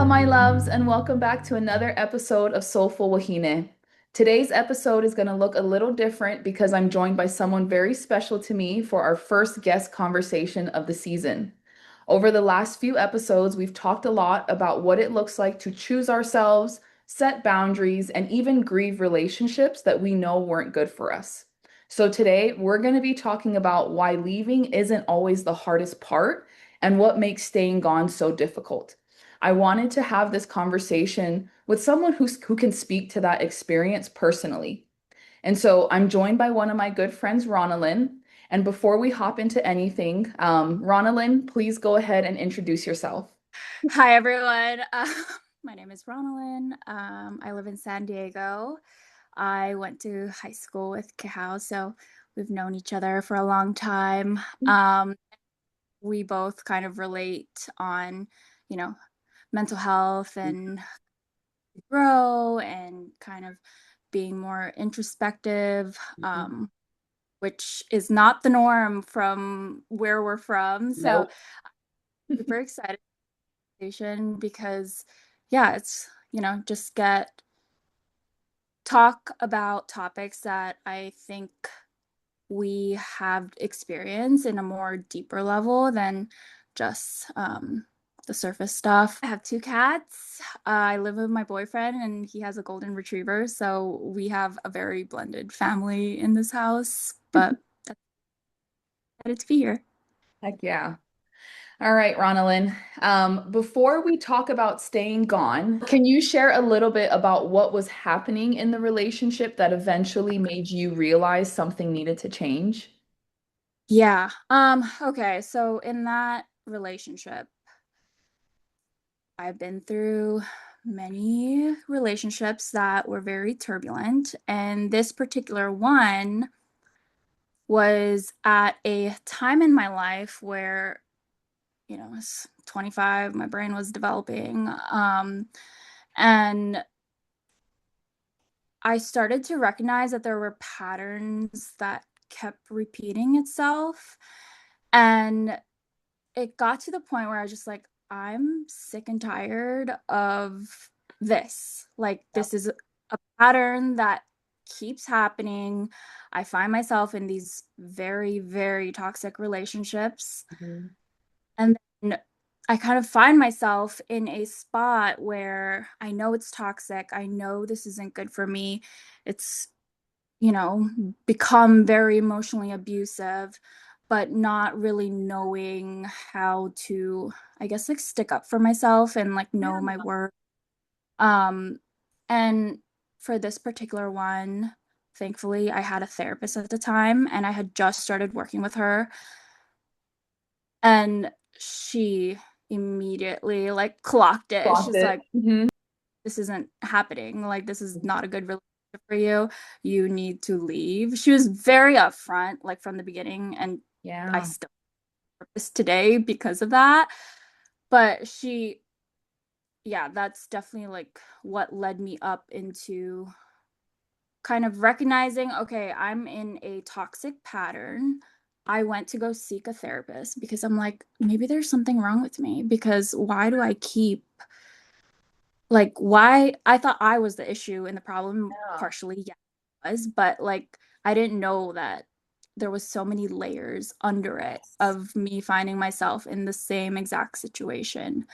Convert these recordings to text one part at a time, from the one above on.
my loves, and welcome back to another episode of Soulful Wahine. Today's episode is going to look a little different because I'm joined by someone very special to me for our first guest conversation of the season. Over the last few episodes, we've talked a lot about what it looks like to choose ourselves, set boundaries, and even grieve relationships that we know weren't good for us. So today, we're going to be talking about why leaving isn't always the hardest part and what makes staying gone so difficult. I wanted to have this conversation with someone who can speak to that experience personally. And so I'm joined by one of my good friends, Ronalyn. And before we hop into anything, Ronalyn, please go ahead and introduce yourself. Hi, everyone. My name is Ronalyn. I live in San Diego. I went to high school with Kahau, so we've known each other for a long time. We both kind of relate on, you know, mental health and grow and kind of being more introspective, which is not the norm from where we're from. So Nope. super excited because yeah, it's, just get talk about topics that I think we have experience in a more deeper level than just the surface stuff. I have two cats. I live with my boyfriend, and he has a golden retriever. So we have a very blended family in this house, but that's excited to be here. Heck yeah. All right, Ronalyn. Before we talk about staying gone, can you share a little bit about what was happening in the relationship that eventually made you realize something needed to change? Yeah. Okay. So in that relationship, I've been through many relationships that were very turbulent, and this particular one was at a time in my life where, I was 25, my brain was developing, and I started to recognize that there were patterns that kept repeating itself, and it got to the point where I was just like, I'm sick and tired of this. Like, Yep. this is a pattern that keeps happening. I find myself in these very, very toxic relationships. Mhm. And then I kind of find myself in a spot where I know it's toxic. I know this isn't good for me. It's, you know, become very emotionally abusive, but not really knowing how to, I guess, like stick up for myself and like know my worth. Um, and for this particular one, thankfully, I had a therapist at the time and I had just started working with her. And she immediately like clocked it. Clocked She's it. like, Mhm. this isn't happening. Like, this is not a good relationship for you. You need to leave. She was very upfront, like from the beginning, and I Yeah. still this today because of that. But yeah, that's definitely like what led me up into kind of recognizing, okay, I'm in a toxic pattern. I went to go seek a therapist because I'm like, maybe there's something wrong with me because why do I keep like why I thought I was the issue and the problem Yeah. partially, yeah, it was, but like I didn't know that there was so many layers under it Yes. of me finding myself in the same exact situation.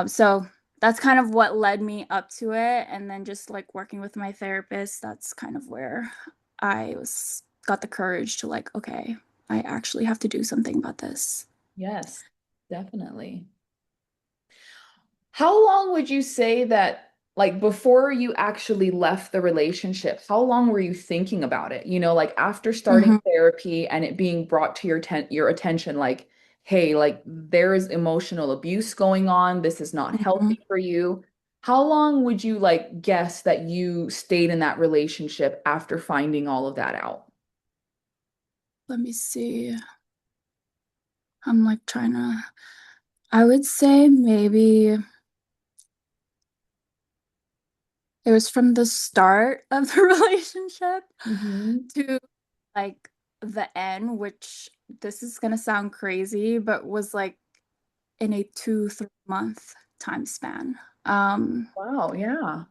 So that's kind of what led me up to it. And then just like working with my therapist, that's kind of where I was got the courage to like, okay, I actually have to do something about this. Yes, definitely. How long would you say that, like before you actually left the relationship, how long were you thinking about it? Like after starting Mhm, therapy and it being brought to your attention, like, hey, like there is emotional abuse going on. This is not mhm. healthy for you. How long would you like guess that you stayed in that relationship after finding all of that out? Let me see. I'm like trying to, I would say maybe it was from the start of the relationship Hmm. to like the end, which this is gonna sound crazy, but was like in a 2, 3 month. time span. Um, Wow, yeah.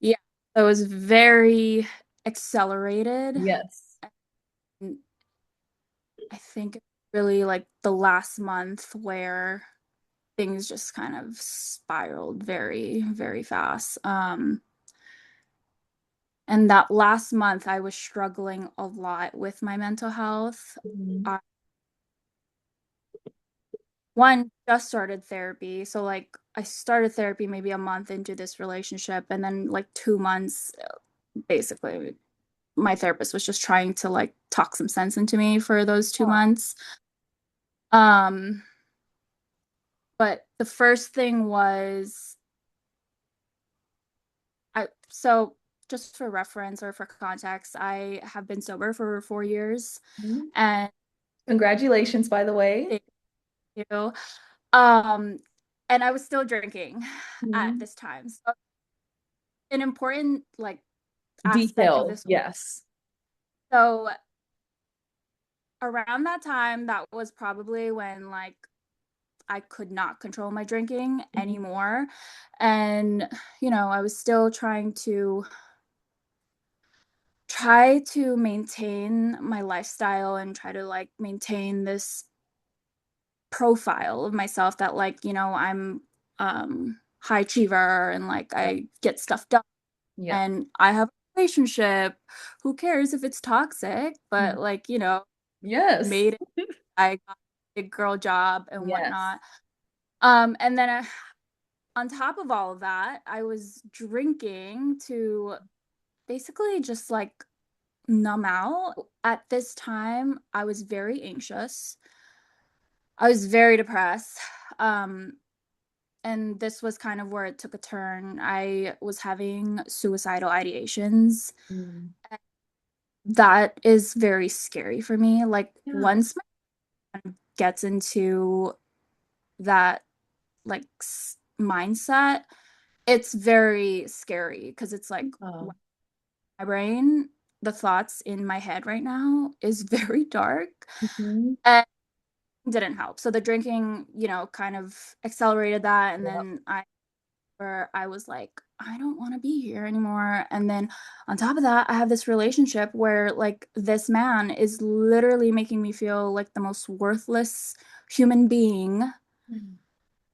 yeah, it was very accelerated. Yes. And I think it's really like the last month where things just kind of spiraled very, very fast. And that last month, I was struggling a lot with my mental health. Mhm. I, one, just started therapy. So, like, I started therapy maybe a month into this relationship, and then, like, 2 months, basically, my therapist was just trying to, like, talk some sense into me for those two Oh. months. Um, but the first thing was, so just for reference or for context, I have been sober for 4 years, Mhm. and Congratulations, by the way. thank you. Um, and I was still drinking at Mhm. this time. So an important like aspect of Detail, this. yes. So around that time, that was probably when like I could not control my drinking Mhm. anymore. And, I was still try to maintain my lifestyle and try to like maintain this profile of myself that like, I'm high achiever and like Yeah. I get stuff done Yeah. and I have a relationship. Who cares if it's toxic? Mhm. But like, Yes. made it, I got a big girl job and Yes. whatnot. And then on top of all of that, I was drinking to basically just like numb out. At this time, I was very anxious. I was very depressed. Um, and this was kind of where it took a turn. I was having suicidal ideations. Mm. That is very scary for me. Like Yeah. once my mind gets into that like mindset, it's very scary because it's like Oh. my brain, the thoughts in my head right now is very dark Mhm. and didn't help. So the drinking, kind of accelerated that. And Yep. then where I was like, I don't want to be here anymore. And then on top of that, I have this relationship where like this man is literally making me feel like the most worthless human being. Mm.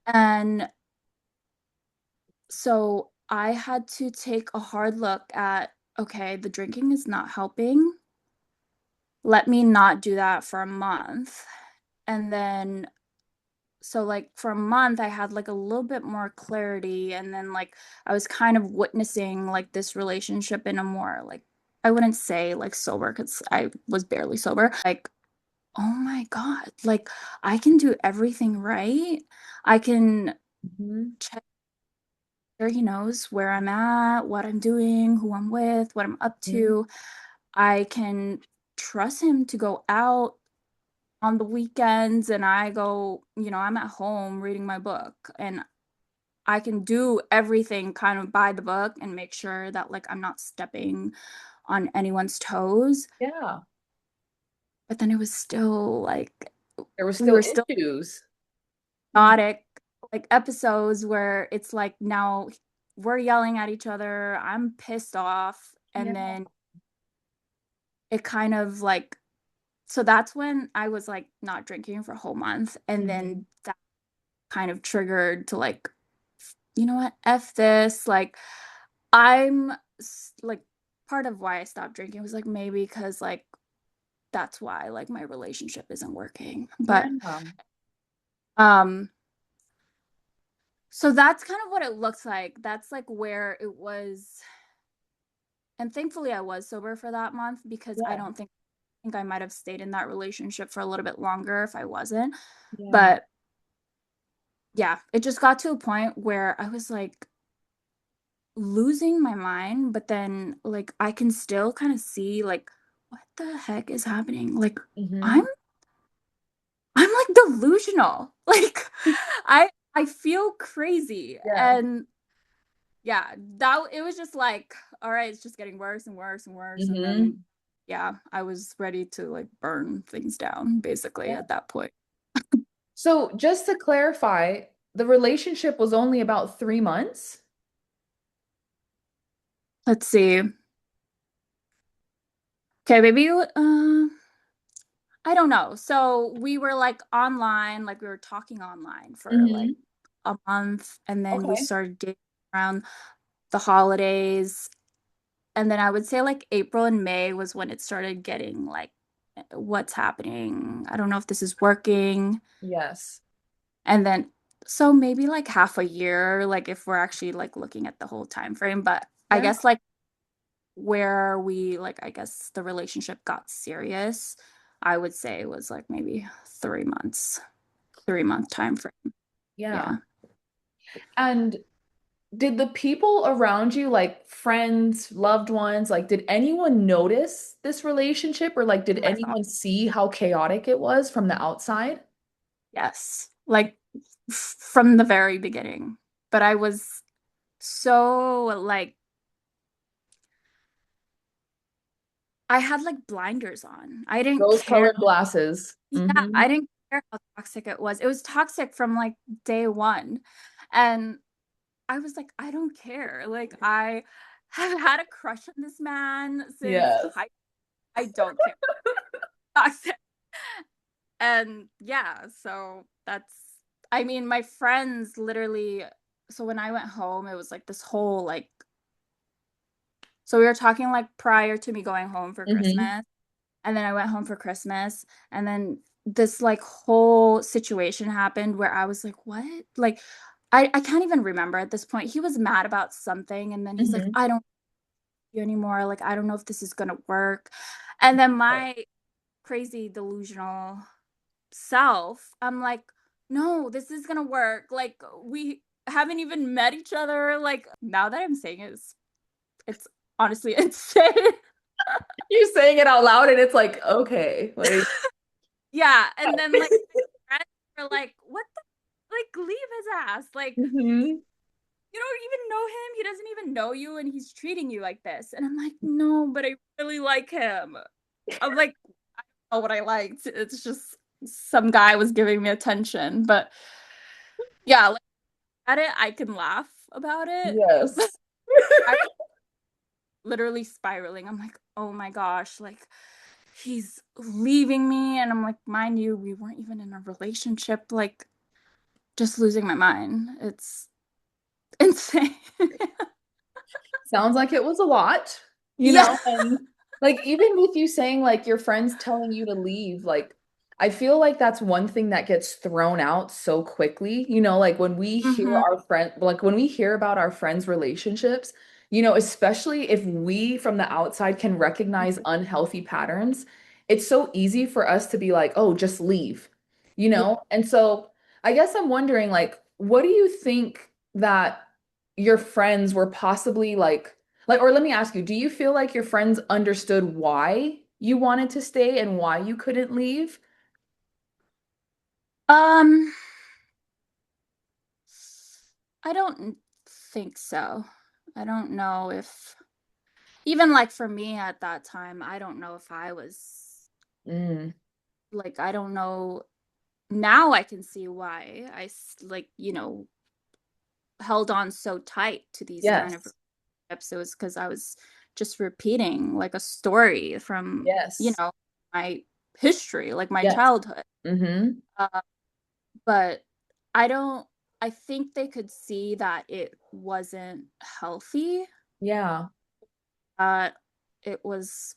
And so I had to take a hard look at, okay, the drinking is not helping. Let me not do that for a month. And then so like for a month I had like a little bit more clarity and then like I was kind of witnessing like this relationship in a more like I wouldn't say like sober because I was barely sober. Like, oh my God, like I can do everything right. I can Mhm. check sure he knows where I'm at, what I'm doing, who I'm with, what I'm up Mhm. to. I can trust him to go out on the weekends and I go, I'm at home reading my book and I can do everything kind of by the book and make sure that like I'm not stepping on anyone's toes. Yeah. But then it was still like There were we still were still issues. Mm. chaotic like episodes where it's like now we're yelling at each other, I'm pissed off, Yeah. and then it kind of like so that's when I was like not drinking for a whole month and Mhm. then that kind of triggered to like you know what F this like I'm like part of why I stopped drinking was like maybe because like that's why like my relationship isn't working. Yeah. But um so that's kind of what it looks like. That's like where it was. And thankfully I was sober for that month because I Yeah. don't think I might have stayed in that relationship for a little bit longer if I wasn't. Yeah. But yeah, it just got to a point where I was like losing my mind, but then like I can still kind of see like what the heck is happening? Like I'm Mhm. I'm like delusional. Like I feel crazy. Yeah. And yeah, that it was just like, all right, it's just getting worse and worse and worse. And then Mhm. yeah, I was ready to like burn things down basically Yeah. at that point. So just to clarify, the relationship was only about 3 months? Let's see. Okay, maybe I don't know. So we were like online, like we were talking online for like Hmm. a month, and then we Okay. started dating around the holidays. And then I would say like April and May was when it started getting like, what's happening? I don't know if this is working. Yes. And then so maybe like half a year, like if we're actually like looking at the whole time frame. But I Yeah. guess like where we like I guess the relationship got serious, I would say was like maybe 3 months, 3 month time frame. Yeah. Yeah. And did the people around you, like friends, loved ones, like did anyone notice this relationship or like did Oh my God. anyone see how chaotic it was from the outside? Yes. Like from the very beginning. But I was so like I had like blinders on. I didn't care. Rose-colored glasses. Yeah, Hmm. I didn't care how toxic it was. It was toxic from like day one. And I was like, I don't care. Like I have had a crush on this man since Yes. high. I don't care. Toxic. And yeah, so that's I mean, my friends literally so when I went home, it was like this whole like so we were talking like prior to me going home for Hmm. Christmas. And then I went home for Christmas. And then this like whole situation happened where I was like, what? Like, I can't even remember at this point. He was mad about something. And then he's like, Hmm. I don't like you anymore. Like, I don't know if this is going to work. And then my crazy delusional self, I'm like, no, this is going to work. Like, we haven't even met each other. Like, now that I'm saying it, it's honestly insane. You're saying it out loud and it's like, okay, like, Yeah. And then, like, friends were like, what the, like, leave his ass. Like, hmm. you don't even know him. He doesn't even know you, and he's treating you like this. And I'm like, no, but I really like him. I'm like, I don't know what I liked. It's just some guy was giving me attention. But yeah, like at it, I can laugh about it. Yes. I was literally spiraling. I'm like, oh my gosh, like he's leaving me. And I'm like, mind you, we weren't even in a relationship. Like, just losing my mind. It's insane. Sounds like it was a lot, Yeah. and like even with you saying like your friends telling you to leave, like I feel like that's one thing that gets thrown out so quickly, like when we hear Hmm. our friend, like when we hear about our friends' relationships, especially if we from the outside can recognize unhealthy patterns, it's so easy for us to be like, oh, just leave, Yeah. And so I guess I'm wondering, like, what do you think that your friends were possibly like, or let me ask you, do you feel like your friends understood why you wanted to stay and why you couldn't leave? Um, I don't think so. I don't know if even like for me at that time, I don't know if I was Mm, like I don't know now I can see why like, held on so tight to these kind of yes. episodes because I was just repeating like a story from, Yes. my history, like my Yes. childhood. Mm-hmm. Uh, but I don't, I think they could see that it wasn't healthy, Yeah. that it was,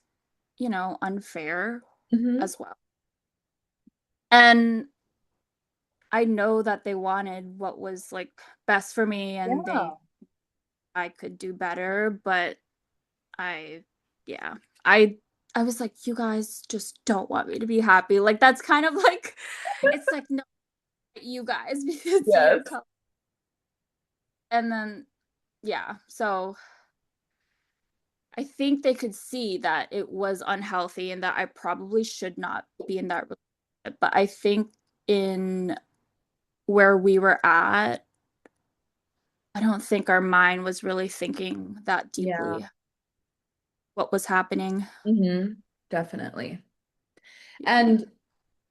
unfair Mm-hmm. as well. And I know that they wanted what was like best for me and Yeah. I could do better, but I, yeah, I, I was like, you guys just don't want me to be happy. Like, that's kind of like, it's like, no, you guys, because you're, Yes. and then, yeah, so I think they could see that it was unhealthy and that I probably should not be in that relationship. But I think in where we were at, I don't think our mind was really thinking that Yeah. deeply what was happening. Mm-hmm. Definitely. Yeah. And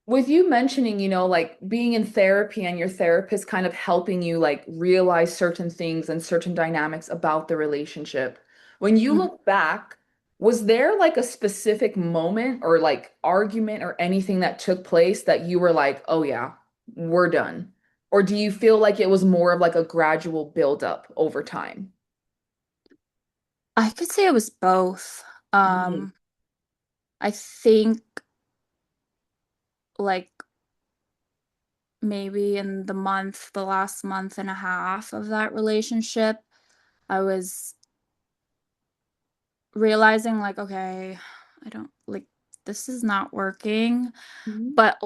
with you mentioning, like being in therapy and your therapist kind of helping you like realize certain things and certain dynamics about the relationship. When you Mhm. look back, was there like a specific moment or like argument or anything that took place that you were like, oh yeah, we're done? Or do you feel like it was more of like a gradual buildup over time? I could say it was both. Mhm. I think like maybe in the last month and a half of that relationship, I was realizing like, okay, I don't like this is not working, Mhm. but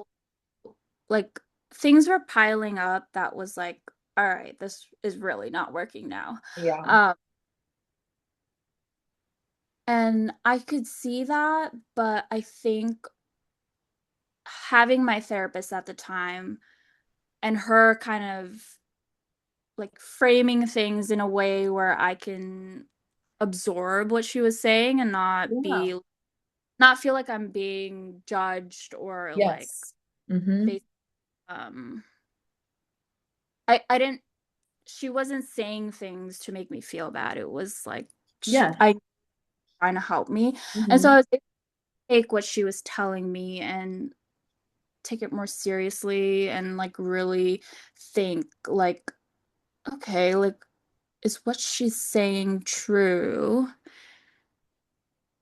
like things were piling up that was like, all right, this is really not working now. Yeah. Um, and I could see that, but I think having my therapist at the time and her kind of like framing things in a way where I can absorb what she was saying and Yeah. not feel like I'm being judged or like Yes. Mm-hmm. based um I didn't she wasn't saying things to make me feel bad. It was like Yeah. I trying to help me. And so Mm-hmm. I was able to take what she was telling me and take it more seriously and like really think like, okay, like is what she's saying true?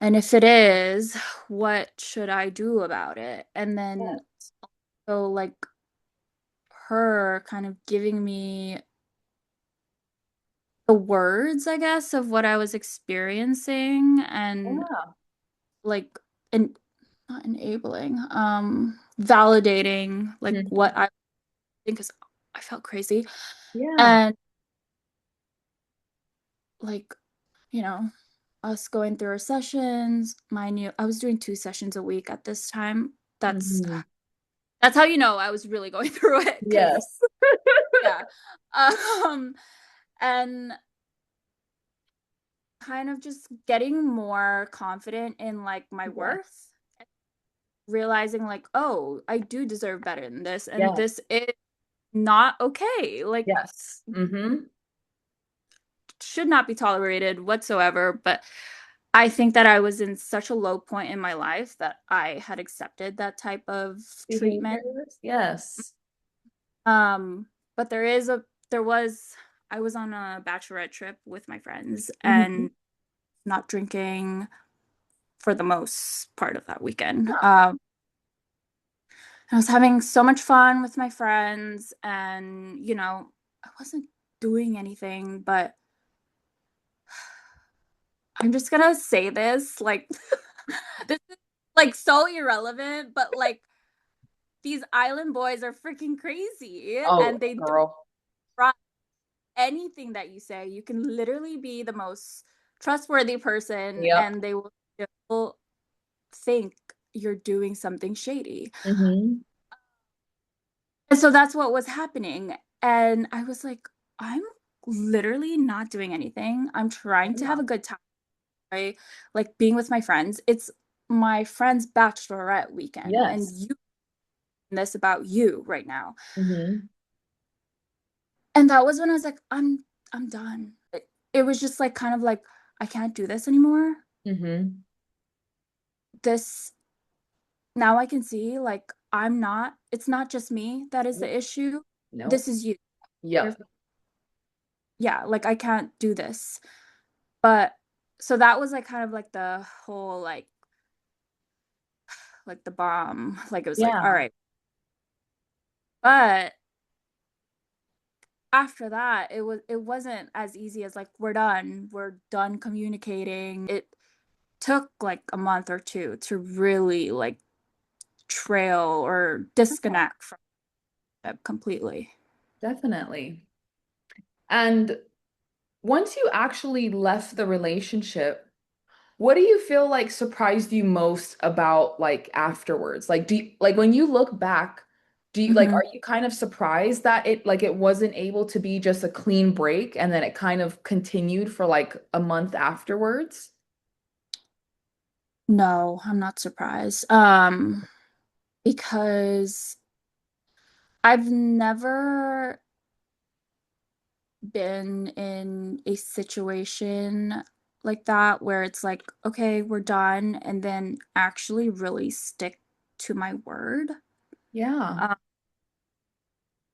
And if it is, what should I do about it? And then so like her kind of giving me the words, I guess, of what I was experiencing and Yeah. like and not enabling, validating like Mhm. what I think is I felt crazy. Yeah. And like, you know, us going through our sessions, mind you, I was doing 2 sessions a week at this time. That's Mhm. that's how you know I was really going through it because Yes. yeah. Um and kind of just getting more confident in like my Yes. worth, realizing like, oh, I do deserve better than this, and Yes. this is not okay. Like, Yes. Mm-hmm. should not be tolerated whatsoever. But I think that I was in such a low point in my life that I had accepted that type of treatment. Behaviors. Yes. Um, but there was I was on a bachelorette trip with my friends Mm-hmm. and not drinking for the most part of that weekend. Yeah. I was having so much fun with my friends, and I wasn't doing anything, but I'm just gonna say this like this is like so irrelevant, but like these island boys are freaking crazy Oh, and they don't girl. trust anything that you say. You can literally be the most trustworthy person Yep. and they will still think you're doing something shady. Mm-hmm. And so that's what was happening. And I was like, I'm literally not doing anything. I'm trying to have Yeah. a good time, right? Like being with my friends. It's my friend's bachelorette weekend, and Yes. you this about you right now. Mm-hmm. And that was when I was like, I'm done. It was just like kind of like, I can't do this anymore. Mm-hmm. This now I can see like it's not just me that is Yep. the issue. Nope. This is you. You're, Yep. yeah, like I can't do this. But so that was like kind of like the whole like the bomb. Like it was like, all Yeah. right. But after that, it wasn't as easy as like we're done. We're done communicating. It took like a month or two to really like trail or Yeah. disconnect from it completely. Definitely. And once you actually left the relationship, what do you feel like surprised you most about like afterwards? Like like when you look back, do you like Hmm. are you kind of surprised that it wasn't able to be just a clean break and then it kind of continued for like a month afterwards? No, I'm not surprised. because I've never been in a situation like that where it's like, okay, we're done, and then actually really stick to my word. Yeah. Um,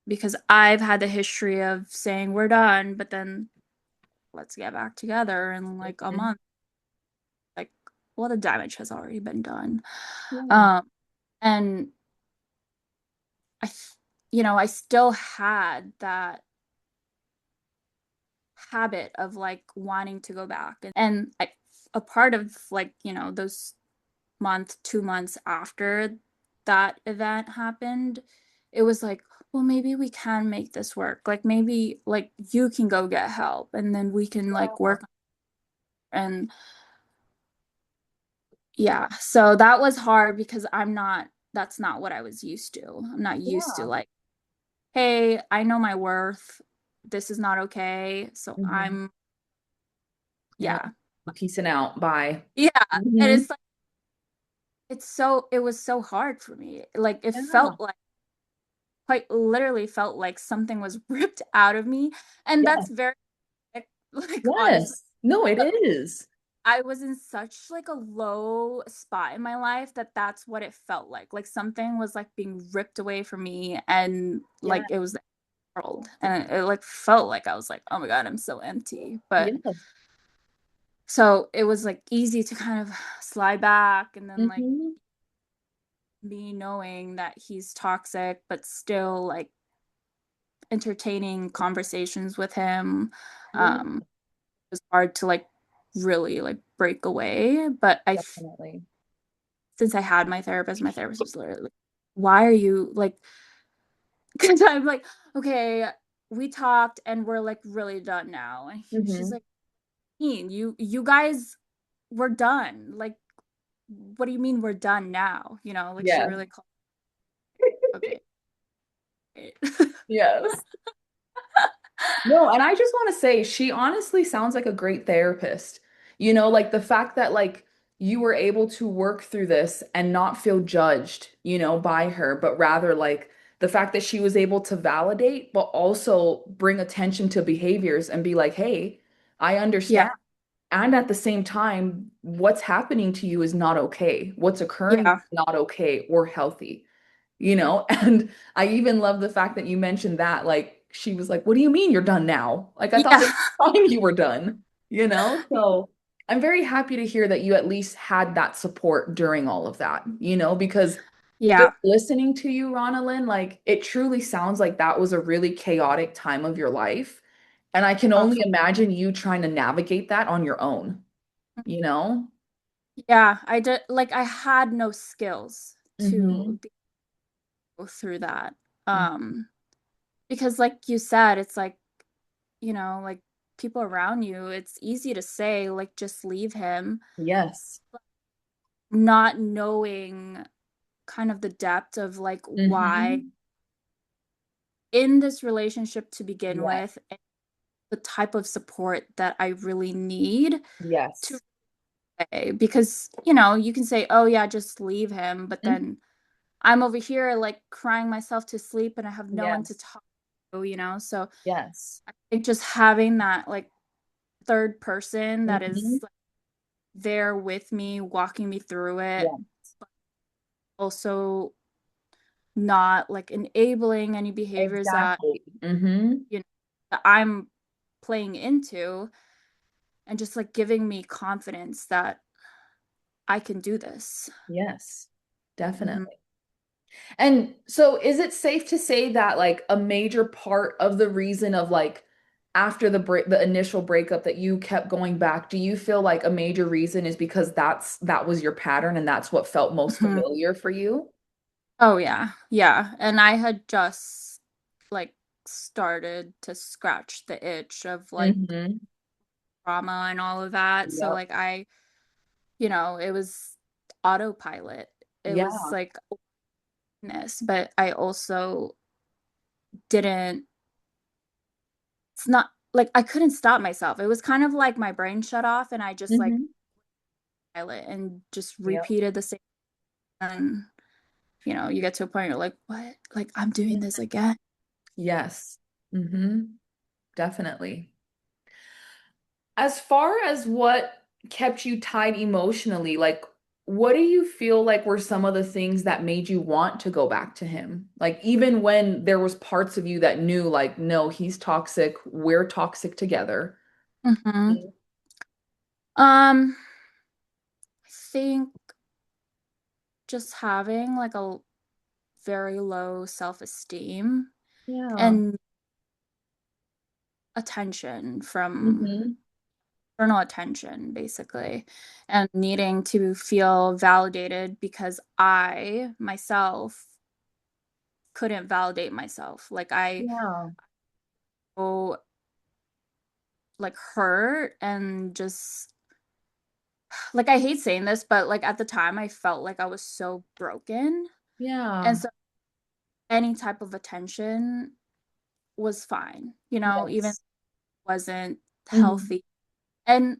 because I've had the history of saying we're done, but then let's get back together in like a Mhm. month. Like, well, the damage has already been done. Yeah. Um, and I, I still had that habit of like wanting to go back. And a part of like, those 2 months after that event happened, it was like, well, maybe we can make this work. Like maybe like you can go get help and then we can like Yeah. work and yeah. So that was hard because that's not what I was used to. I'm not used to Yeah. like, hey, I know my worth. This is not okay. So Hmm. Yeah. yeah. Peacing out. Bye. Yeah. And Hmm. it's like, it was so hard for me. Like it Yeah. felt like quite literally felt like something was ripped out of me. And Yeah. that's very like honestly, Yes. No, it is. I was in such like a low spot in my life that that's what it felt like. Like something was like being ripped away from me and Yeah. like it was the world. And it like felt like I was like, oh my God, I'm so empty. But Yes. so it was like easy to kind of slide back and then like Hmm. me knowing that he's toxic, but still like entertaining conversations with him. Yeah, It was hard to like really like break away. But definitely. since I had my therapist was literally like, why are you like, because I'm like, okay, we talked and we're like really done now. And she's Hmm. like, "Ian, you guys, we're done. Like, what do you mean we're done now? Like she Yeah. really called, okay. Yes. No, and I just want to say she honestly sounds like a great therapist. Like the fact that like you were able to work through this and not feel judged, by her, but rather like the fact that she was able to validate, but also bring attention to behaviors and be like, "Hey, I understand." Yeah, And at the same time, what's happening to you is not okay. What's occurring is yeah, not okay or healthy. And I even love the fact that you mentioned that, like, she was like, "What do you mean you're done now?" Like, I thought yeah, the whole time you were done. So I'm very happy to hear that you at least had that support during all of that, because just yeah. listening to you, Ronalyn, like, it truly sounds like that was a really chaotic time of your life. And I can Oh, only imagine you trying to navigate that on your own? yeah, I did like I had no skills Mm-hmm. go through that. Um, because like you said, it's like, like people around you, it's easy to say like just leave him, Yes. not knowing kind of the depth of like why Mm-hmm. in this relationship to begin Yes. with, and the type of support that I really need to Yes. say. Because, you can say, oh yeah, just leave him, but Mhm. then I'm over here like crying myself to sleep and I have no one to Yes. talk to. So Yes. I think just having that like third person that Hmm. is like, there with me, walking me through it, Yeah. also not like enabling any behaviors that, Exactly. Hmm. you know, that I'm playing into, and just like giving me confidence that I can do this. Yes. Mhm. Definitely. And so is it safe to say that like a major part of the reason of like after the initial breakup that you kept going back, do you feel like a major reason is because that was your pattern and that's what felt most Mhm. familiar for you? Oh yeah. Yeah. And I had just like started to scratch the itch of like Hmm. trauma and all of that. So Yep. like it was autopilot. It was Yeah. like awareness, but I also didn't, it's not like I couldn't stop myself. It was kind of like my brain shut off and I just like Hmm. pilot and just Yep. repeated the same thing. you get to a point you're like, what? Like, I'm doing this again. Yes. Mm-hmm. Definitely. As far as what kept you tied emotionally, like what do you feel like were some of the things that made you want to go back to him? Like even when there was parts of you that knew like, no, he's toxic, we're toxic together. Hmm. I think just having like a very low self-esteem Yeah. and attention from Hmm. external attention, basically, and needing to feel validated because I myself couldn't validate myself. Like I Yeah. oh like hurt and just like I hate saying this, but like at the time I felt like I was so broken. And Yeah. so any type of attention was fine, even Yes. wasn't Hmm. healthy. And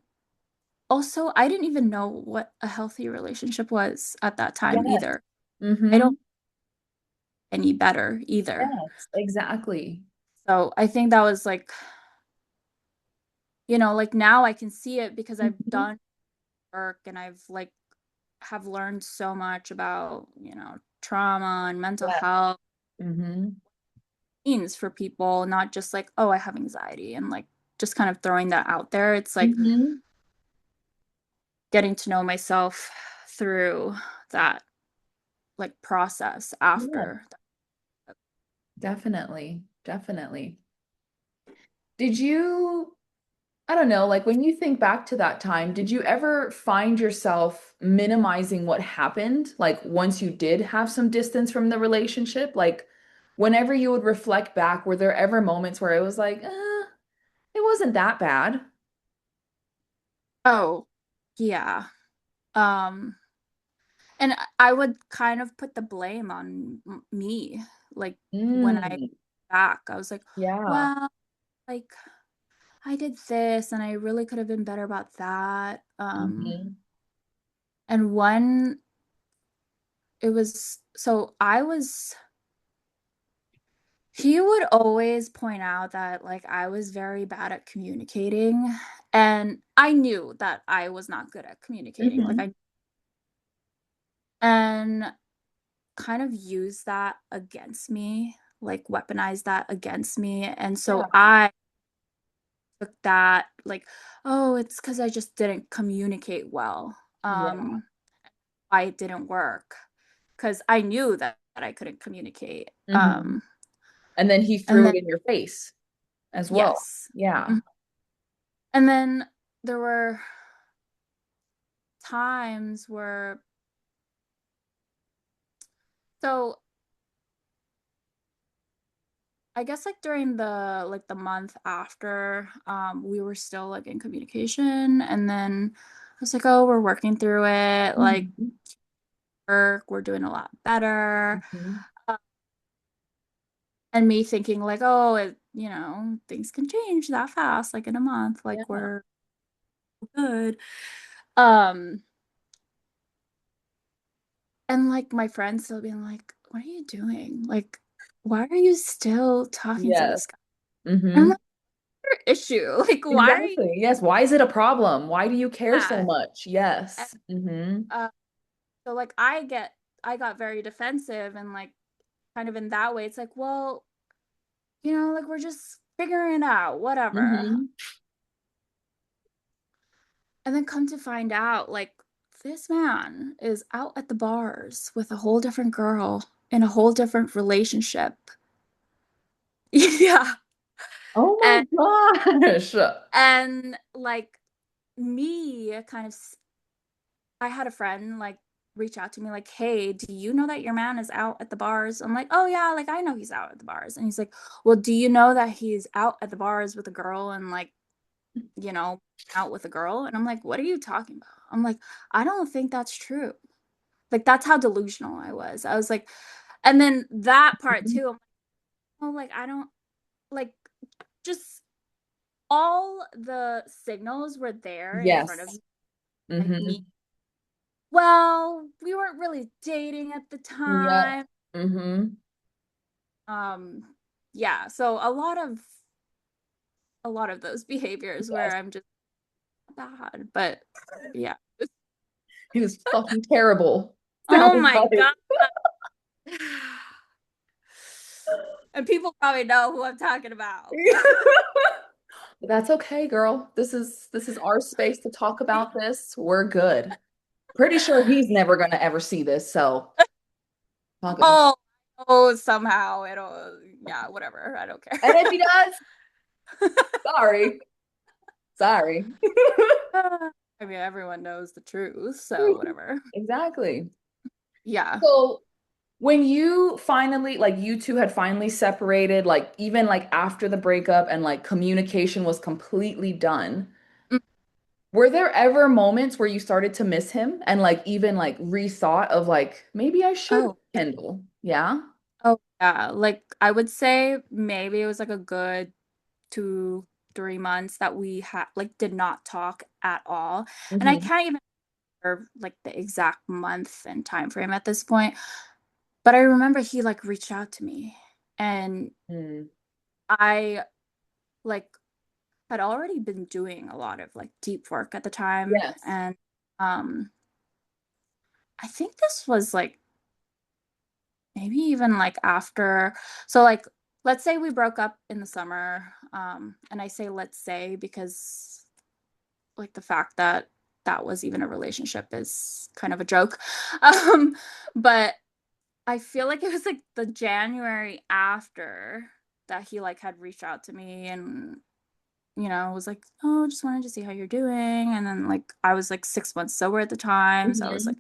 also, I didn't even know what a healthy relationship was at that time Yes. either. I Hmm. don't any better either. Yes, exactly. So I think that was like, like now I can see it because I've Hmm. done work and I've like have learned so much about, trauma and mental Yeah. health Hmm. means for people, not just like, oh, I have anxiety and like just kind of throwing that out there. It's like Hmm. getting to know myself through that like process Yeah, after. definitely. Definitely. Did you I don't know, like when you think back to that time, did you ever find yourself minimizing what happened? Like once you did have some distance from the relationship, like whenever you would reflect back, were there ever moments where it was like, it wasn't that bad? Oh, yeah. Um, and I would kind of put the blame on me. Like when I Mm, back, I was like, yeah. well, like I did this and I really could have been better about that. Hmm. And when it was, so I was, he would always point out that like I was very bad at communicating. And I knew that I was not good at communicating. Like Hmm. I, and kind of use that against me, like weaponize that against me. And so Yeah. I took that like, oh, it's because I just didn't communicate well. Yeah. Why it didn't work. Because I knew that I couldn't communicate. Hmm. And then he And threw then it in your face as well. yes. Yeah. Mhm. And then there were times where so I guess like during the month after, we were still like in communication, and then I was like, oh, we're working through it, like Hmm. work, we're doing a lot better. Hmm. Uh, and me thinking like, oh, things can change that fast, like in a month, like Yeah. we're good. Um, and like my friends still being like, what are you doing? Like, why are you still talking to Yes. this guy? And I'm Hmm. like, "What's your issue? Like, why are you Exactly. Yes. Why is it a problem? Why do you care so mad?" much? And, Yes. Hmm. uh, so like I got very defensive and like kind of in that way, it's like, well, like we're just figuring it out, whatever. Hmm. And then come to find out, like, this man is out at the bars with a whole different girl in a whole different relationship. Yeah. Oh And my gosh. like me kind of I had a friend like reach out to me like, "Hey, do you know that your man is out at the bars?" I'm like, "Oh yeah, like I know he's out at the bars." And he's like, "Well, do you know that he's out at the bars with a girl and like, you know, out with a girl?" And I'm like, "What are you talking about?" I'm like, "I don't think that's true." Like that's how delusional I was. I was like, and then that part too, I'm like, "Oh, like I don't like just all the signals were there in front of Yes. me, like Hmm. me Well, we weren't really dating at the Yep. time. Mm-hmm. Um, yeah, so a lot of those behaviors Yes. where I'm just bad, but yeah. He was fucking terrible. Oh Sounds my like. God. And people probably know who I'm talking about. That's okay, girl. This is our space to talk about this. We're good. Pretty sure he's never gonna ever see this, so not gonna. Oh, oh, somehow it'll, yeah, whatever. I don't care. And if he does, sorry. Sorry. I mean, everyone knows the truth, so whatever. Exactly. Yeah. So when you finally, like you two had finally separated, like even like after the breakup and like communication was completely done, Mm. were there ever moments where you started to miss him and like even like rethought of like maybe I should Oh, rekindle? Yeah. oh, yeah. Like I would say maybe it was like a good 2, 3 months that we had like did not talk at all. And I Hmm. can't even remember like the exact month and time frame at this point. But I remember he like reached out to me and Mm. I like had already been doing a lot of like deep work at the time. Yes. And um I think this was like maybe even like after, so like let's say we broke up in the summer. And I say let's say because like the fact that that was even a relationship is kind of a joke. But I feel like it was like the January after that he like had reached out to me and was like, oh, just wanted to see how you're doing. And then like I was like 6 months sober at the time, so I was Hmm. like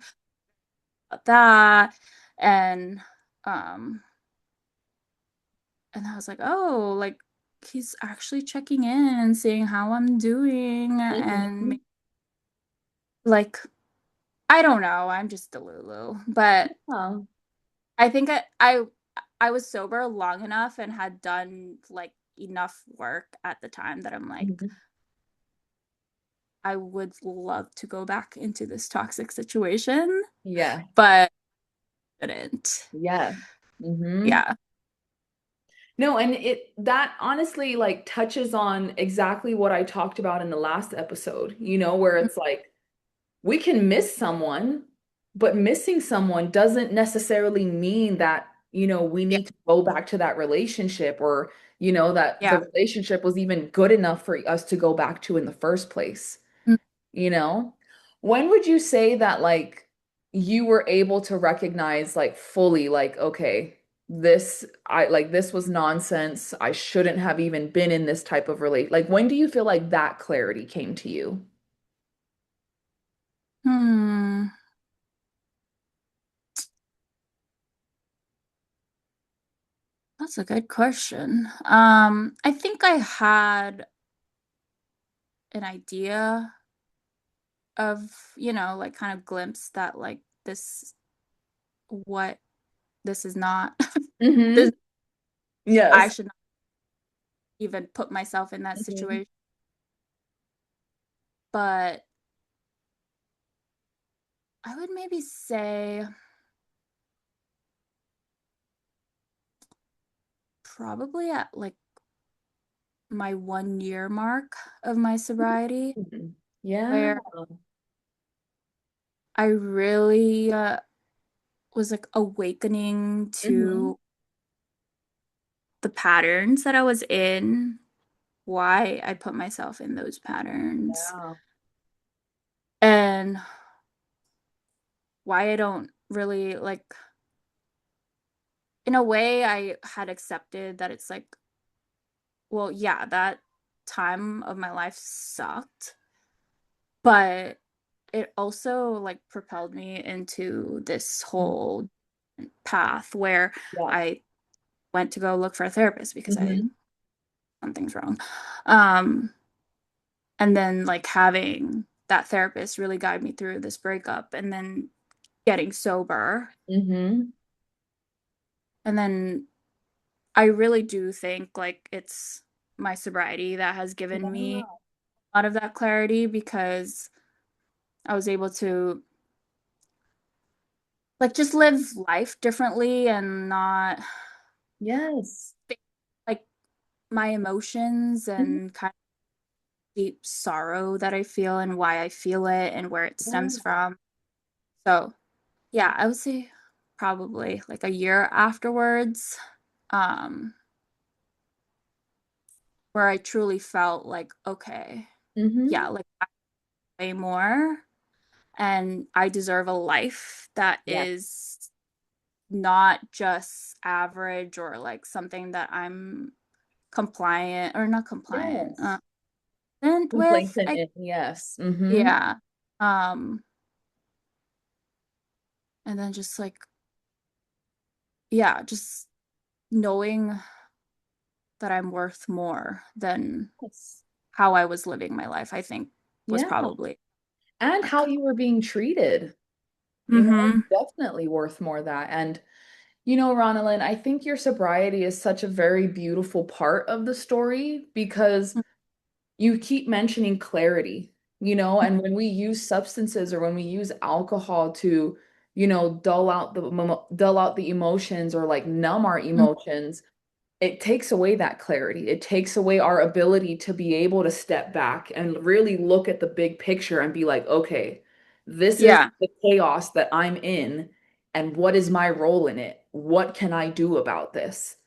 about that. And um and I was like, oh, like he's actually checking in and seeing how I'm doing and Hmm. like I don't know, I'm just Delulu. But Oh. I think I was sober long enough and had done like enough work at the time that I'm like, Mhm. I would love to go back into this toxic situation, Yeah. but I didn't. Yeah. Hmm. Yeah. No, and it that honestly like touches on exactly what I talked about in the last episode, where it's like we can miss someone, but missing someone doesn't necessarily mean that, we Yeah. need to go back to that relationship or, that the Yeah. relationship was even good enough for us to go back to in the first place, Mm. you know? When would you say that like you were able to recognize like fully like, okay, this was nonsense. I shouldn't have even been in this type of relate. Like when do you feel like that clarity came to you? Hmm. That's a good question. I think I had an idea of, like kind of glimpse that like what this is not Hmm. this I Yes. should not even put myself in that Hmm. situation. But I would maybe say probably at like my 1 year mark of my sobriety, Yeah. where I really was like awakening Hmm. to the patterns that I was in, why I put myself in those patterns, Yeah. and why I don't really like, in a way, I had accepted that it's like, well, yeah, that time of my life sucked, but it also like propelled me into this whole path where Yeah. I went to go look for a therapist because I Hmm. something's wrong. Um, and then like having that therapist really guide me through this breakup and then getting sober. Hmm. And then I really do think like it's my sobriety that has given me Yeah. a lot of that clarity because I was able to like just live life differently and not Yes. think, like my emotions Mhm. and kind of deep sorrow that I feel and why I feel it and where it stems Yeah. from. So, yeah, I would say probably like a year afterwards, um, where I truly felt like, okay, Mm-hmm. yeah, like I way more and I deserve a life that Yeah. is not just average or like something that I'm compliant or not compliant, Yes. with, Complacent in, yes. Mm-hmm. yeah. Um, and then just like, yeah, just knowing that I'm worth more than Yes. how I was living my life, I think was Yeah. probably And like, how you were being treated, mm-hmm. definitely worth more that. And Ronalyn, I think your sobriety is such a very beautiful part of the story because you keep mentioning clarity, and when we use substances or when we use alcohol to, dull out the emotions or like numb our emotions, it takes away that clarity. It takes away our ability to be able to step back and really look at the big picture and be like, okay, this is Yeah. the chaos that I'm in, and what is my role in it? What can I do about this?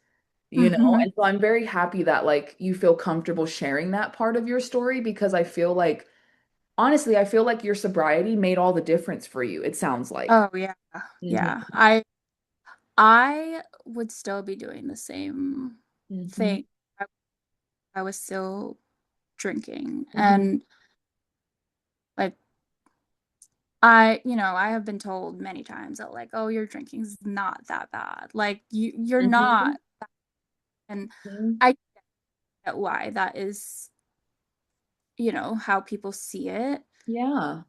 Mm-hmm. And so I'm very happy that like you feel comfortable sharing that part of your story because I feel like honestly, I feel like your sobriety made all the difference for you, it sounds like. Oh yeah. Hmm. Yeah. I would still be doing the same Hmm. thing. I, I was still drinking Hmm. and like I have been told many times that like, oh, your drinking's not that bad. Like you're Hmm. not. And Hmm. I get why that is, how people see it. Yeah.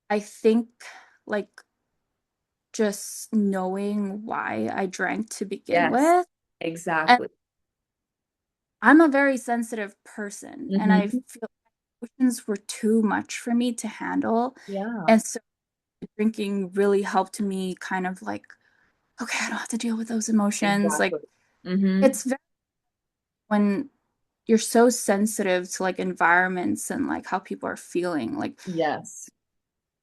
I think like just knowing why I drank to begin Yes, with. And exactly. I'm a very sensitive person and I Hmm. feel emotions were too much for me to handle. Yeah, And so drinking really helped me kind of like, okay, I don't have to deal with those emotions. Like exactly. Hmm. it's very when you're so sensitive to like environments and like how people are feeling, like Yes.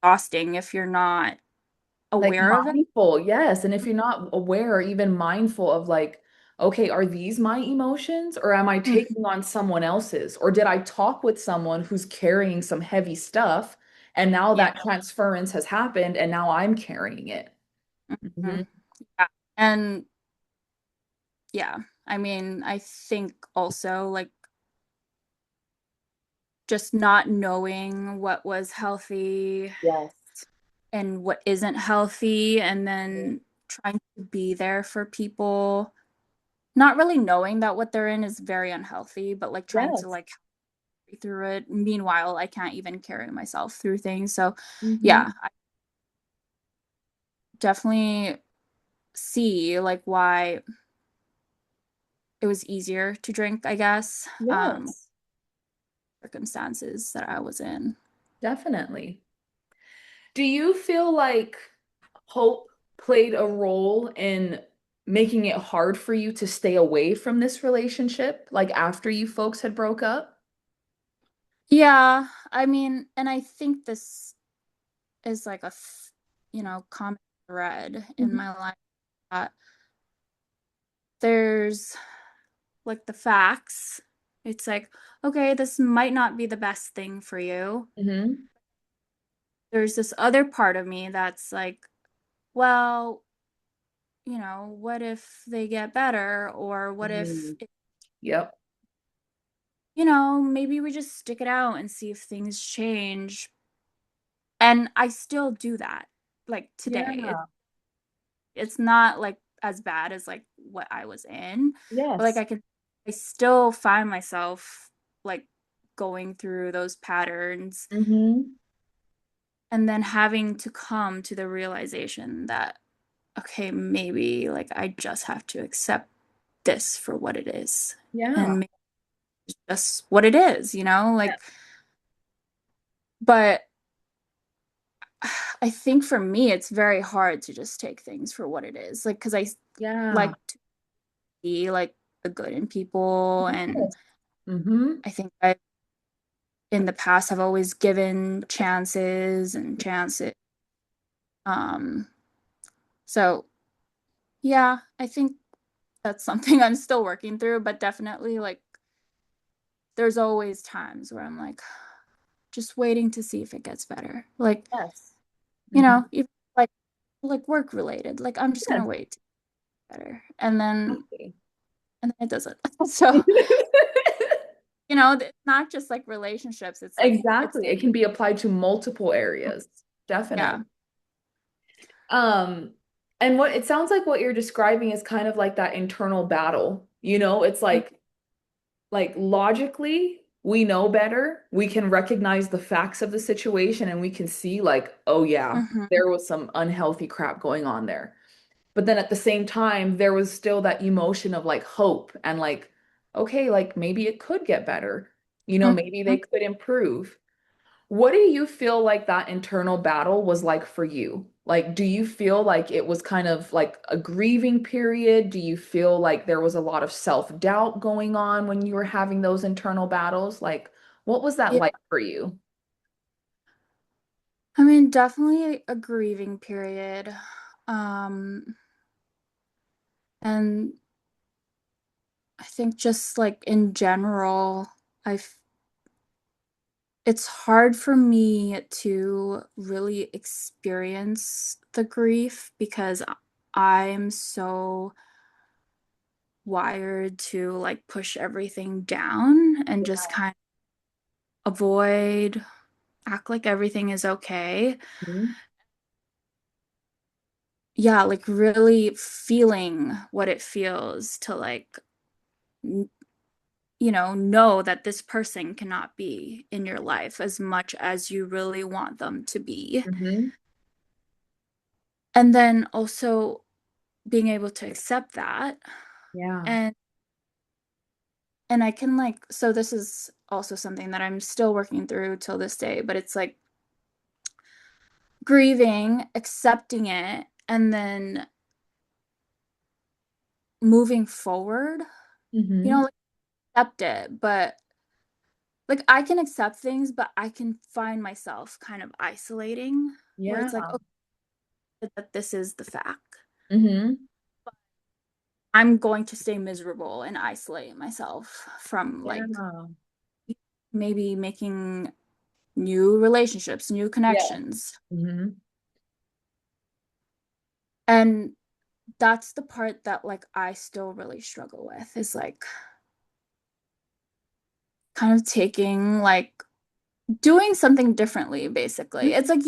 exhausting if you're not Like aware of it. mindful, yes. And if you're not aware or even mindful of like, okay, are these my emotions or am I Mhm. taking on someone else's? Or did I talk with someone who's carrying some heavy stuff and now Yeah. that transference has happened and now I'm carrying it? Hmm. Mhm. Yeah. And yeah, I mean, I think also like just not knowing what was healthy Yes. and what isn't healthy, and then trying to be there for people, not really knowing that what they're in is very unhealthy, but like trying to Yes. like carry through it. Meanwhile, I can't even carry myself through things. So, Hmm. yeah, I definitely see like why it was easier to drink, I guess, Yes, circumstances that I was in. definitely. Do you feel like hope played a role in making it hard for you to stay away from this relationship, like after you folks had broke up? Yeah, I mean, and I think this is like common thread in Hmm. my life that there's like the facts. It's like, okay, this might not be the best thing for you. Hmm. There's this other part of me that's like, well, what if they get better? Or what if, Mm. Yep. maybe we just stick it out and see if things change. And I still do that like today. Yeah. It's not like as bad as like what I was in, but like Yes. I still find myself like going through those patterns Hmm. and then having to come to the realization that, okay, maybe like I just have to accept this for what it is. Yeah. And maybe it's just what it is, Yeah. like, but I think for me, it's very hard to just take things for what it is. Like, because I Yeah. like to see like the good in people, and Yes. Mm-hmm. I think I in the past have always given chances and chances. Um, so yeah, I think that's something I'm still working through, but definitely like there's always times where I'm like just waiting to see if it gets better. Like, Yes. Mm-hmm. even like work related. Like I'm just gonna Yes. wait to get better. Exactly. And then it doesn't. So, it's not just like relationships, it's like it's Exactly. It can be applied to multiple areas. yeah. Definitely. Um, and what it sounds like what you're describing is kind of like that internal battle. It's like logically we know better. We can recognize the facts of the situation and we can see like, oh yeah, Hmm. there was some unhealthy crap going on there. But then at the same time, there was still that emotion of like hope and like, okay, like maybe it could get better. Maybe they Hmm. could improve. What do you feel like that internal battle was like for you? Like, do you feel like it was kind of like a grieving period? Do you feel like there was a lot of self-doubt going on when you were having those internal battles? Like, what was that Yeah. like for you? I mean, definitely a grieving period. Um, and I think just like in general, I've it's hard for me to really experience the grief because I'm so wired to like push everything down and just kind of avoid, act like everything is okay. Mhm. Yeah, like really feeling what it feels to like, n- know that this person cannot be in your life as much as you really want them to be. Mhm. And then also being able to accept that. Yeah. And and I can like, so this is also something that I'm still working through till this day, but it's like grieving, accepting it, and then moving forward. Hmm. Like accept it, but like I can accept things, but I can find myself kind of isolating where Yeah. it's like, okay, that this is the fact. Hmm. I'm going to stay miserable and isolate myself from like Yeah. maybe making new relationships, new Yeah. connections. Hmm. And that's the part that like I still really struggle with is like kind of taking like doing something differently basically. It's like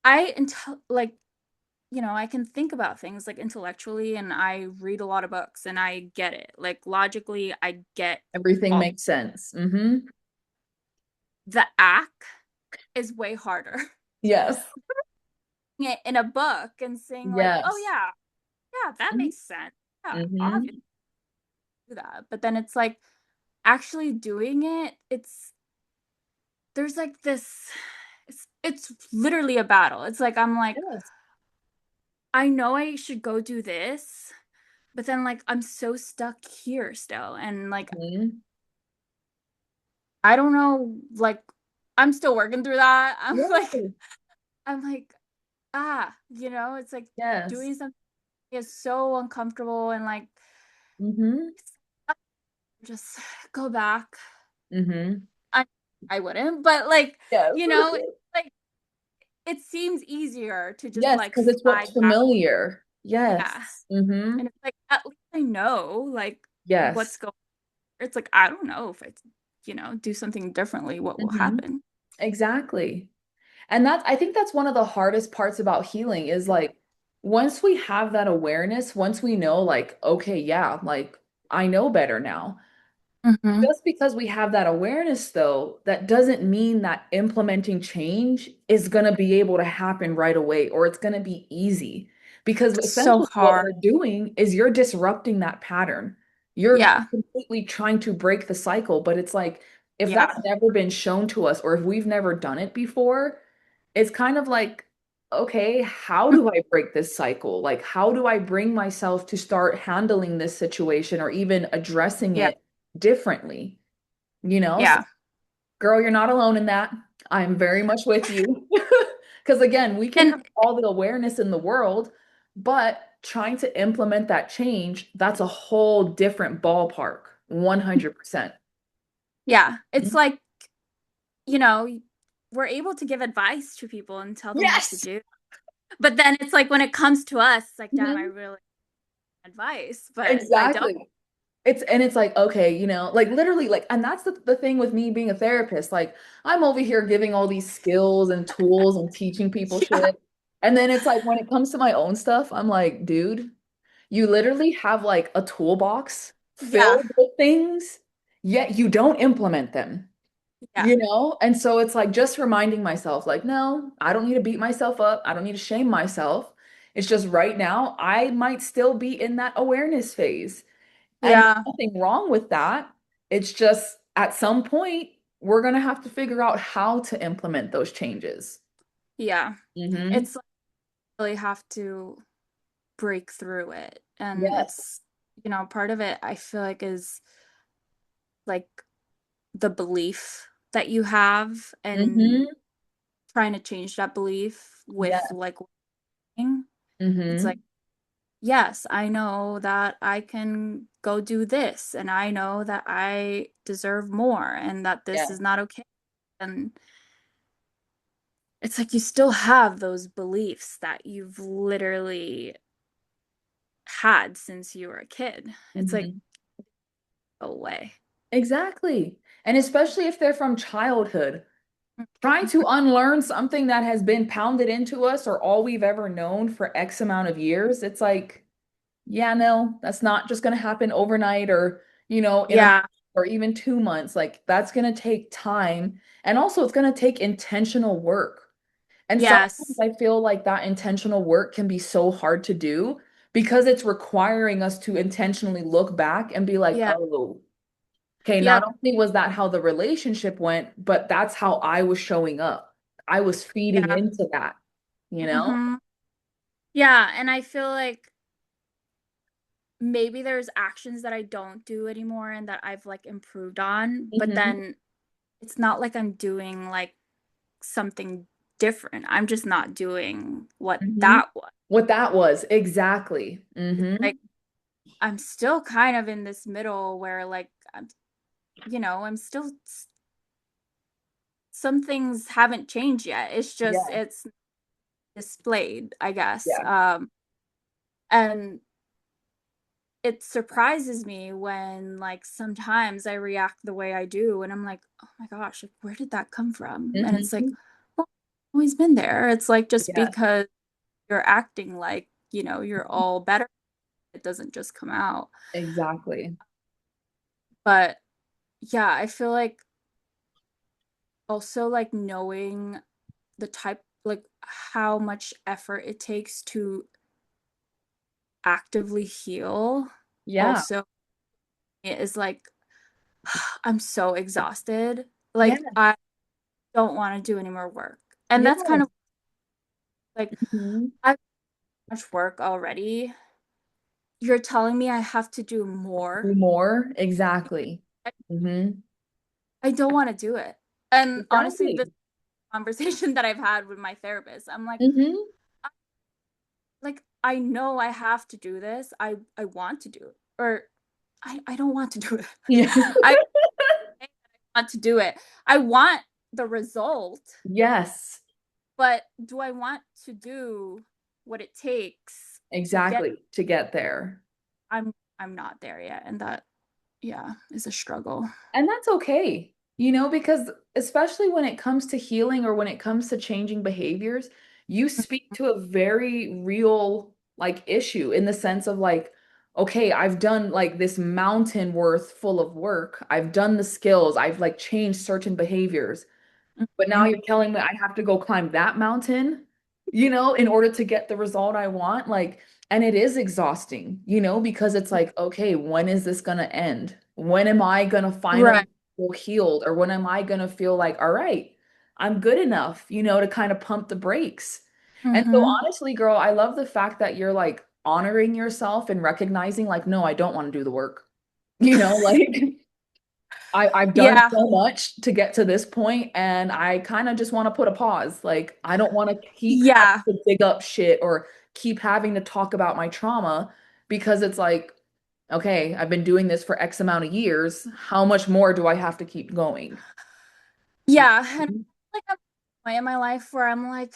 I until like I can think about things like intellectually and I read a lot of books and I get it. Like logically I get Everything all makes sense. Hmm. the act is way harder. Yes. It in a book and saying like, "Oh Yes. yeah, yeah, that makes sense. Yeah, obviously Hmm. do that." But then it's like actually doing it, there's like this it's literally a battle. It's like I'm like Yes. I know I should go do this, but then like I'm so stuck here still and like Mhm. I don't know like I'm still working through that. Yes. I'm like it's like Yes. doing something is so uncomfortable and like Hmm. just go back. Hmm. I I wouldn't, but like, Yes. it's like it seems easier to just Yes, like because it's what's slide back. familiar. Yeah. Yes. Hmm. And it's like at least I know like what's Yes. going on. It's like I don't know if it's, do something differently, what will Hmm. happen. Exactly. And I think that's one of the hardest parts about healing is like once we have that awareness, once we know like, okay, yeah, like I know better now. Hmm. Just because we have that awareness, though, that doesn't mean that implementing change is going to be able to happen right away or it's going to be easy. Because It's so essentially, what hard. we're doing is you're disrupting that pattern. You're Yeah. completely trying to break the cycle. But it's like, if that's Yeah. never been shown to us or if we've never done it before, it's kind of like, okay, how do I break this cycle? Like, how do I bring myself to start handling this situation or even addressing Yeah. it differently? So, Yeah. girl, you're not alone in that. I'm very much with you. Because again, we can have And all the awareness in the world, but trying to implement that change, that's a whole different ballpark. 100%. yeah, it's like, you know, we're able to give advice to people and tell them what to Yes. do. But then it's like when it comes to us, it's like, damn, I Mhm. really want advice, but I don't. Exactly. It's like, okay, like literally, like, and that's the thing with me being a therapist. Like, I'm over here giving all these skills and tools and teaching people Yeah. shit. And then it's like when it comes to my own stuff, I'm like, dude, you literally have like a toolbox Yeah. filled with things, yet you don't implement them, Yeah. And so it's like just reminding myself, like, no, I don't need to beat myself up. I don't need to shame myself. It's just right now, I might still be in that awareness phase. And there's Yeah. nothing wrong with that. It's just at some point, we're going to have to figure out how to implement those changes. Yeah. Hmm. It's like really have to break through it. And Yes. it's, part of it I feel like is like the belief that you have and Hmm. trying to change that belief with Yes. like working. It's like, Hmm. yes, I know that I can go do this, and I know that I deserve more, and that this Yeah. is not okay. And it's like you still have those beliefs that you've literally had since you were a kid. It's like, Hmm. go away. Exactly. And especially if they're from childhood, trying to unlearn something that has been pounded into us or all we've ever known for X amount of years, it's like, yeah, no, that's not just going to happen overnight or, in a month Yeah. or even 2 months. Like, that's going to take time. And also, it's going to take intentional work. And sometimes Yes. I feel like that intentional work can be so hard to do because it's requiring us to intentionally look back and be like, Yeah. oh, okay, not Yep. only was that how the relationship went, but that's how I was showing up. I was feeding Yeah. into that, you know? Hmm. Yeah. And I feel like maybe there's actions that I don't do anymore and that I've like improved on, but Hmm. then it's not like I'm doing like something different. I'm just not doing what Hmm. that was. What that was, exactly. Hmm. Like I'm still kind of in this middle where like I'm still some things haven't changed yet. It's just Yeah, it's displayed, I guess. yeah. And it surprises me when like sometimes I react the way I do and I'm like, oh my gosh, like where did that come from? And it's like, Hmm. well, it's always been there. It's like just Yeah, because you're acting like, you're all better, it doesn't just come out. exactly. But yeah, I feel like also like knowing the type, like how much effort it takes to actively heal Yeah, also it is like I'm so exhausted. yeah, Like I don't want to do any more work. And yeah. that's kind of like Mhm. I've much work already. You're telling me I have to do more. Do more, exactly. Hmm. I don't want to do it. And honestly, Exactly. this conversation that I've had with my therapist, I'm Hmm. like I know I have to do this. I want to do it. Or I don't want to do it. Yeah. I want to do it. I want the result, Yes, but do I want to do what it takes to get exactly. To get there. I'm not there yet, and that yeah, is a struggle. And that's okay, because especially when it comes to healing or when it comes to changing behaviors, you speak to a very real like issue in the sense of like, okay, I've done like this mountain worth full of work. I've done the skills. I've like changed certain behaviors. But now Mhm. you're telling me I have to go climb that mountain, in order to get the result I want. Like, and it is exhausting, because it's like, okay, when is this going to end? When am I going to finally Right. feel healed? Or when am I going to feel like, all right, I'm good enough, to kind of pump the brakes. And so Mm-hmm. honestly, girl, I love the fact that you're like honoring yourself and recognizing like, no, I don't want to do the work. Like I've done Yeah. so much to get to this point, and I kind of just want to put a pause. Like, I don't want to keep having Yeah. to dig up shit or keep having to talk about my trauma because it's like, okay, I've been doing this for X amount of years. How much more do I have to keep going? Yeah. And like I'm at a point in my life where I'm like,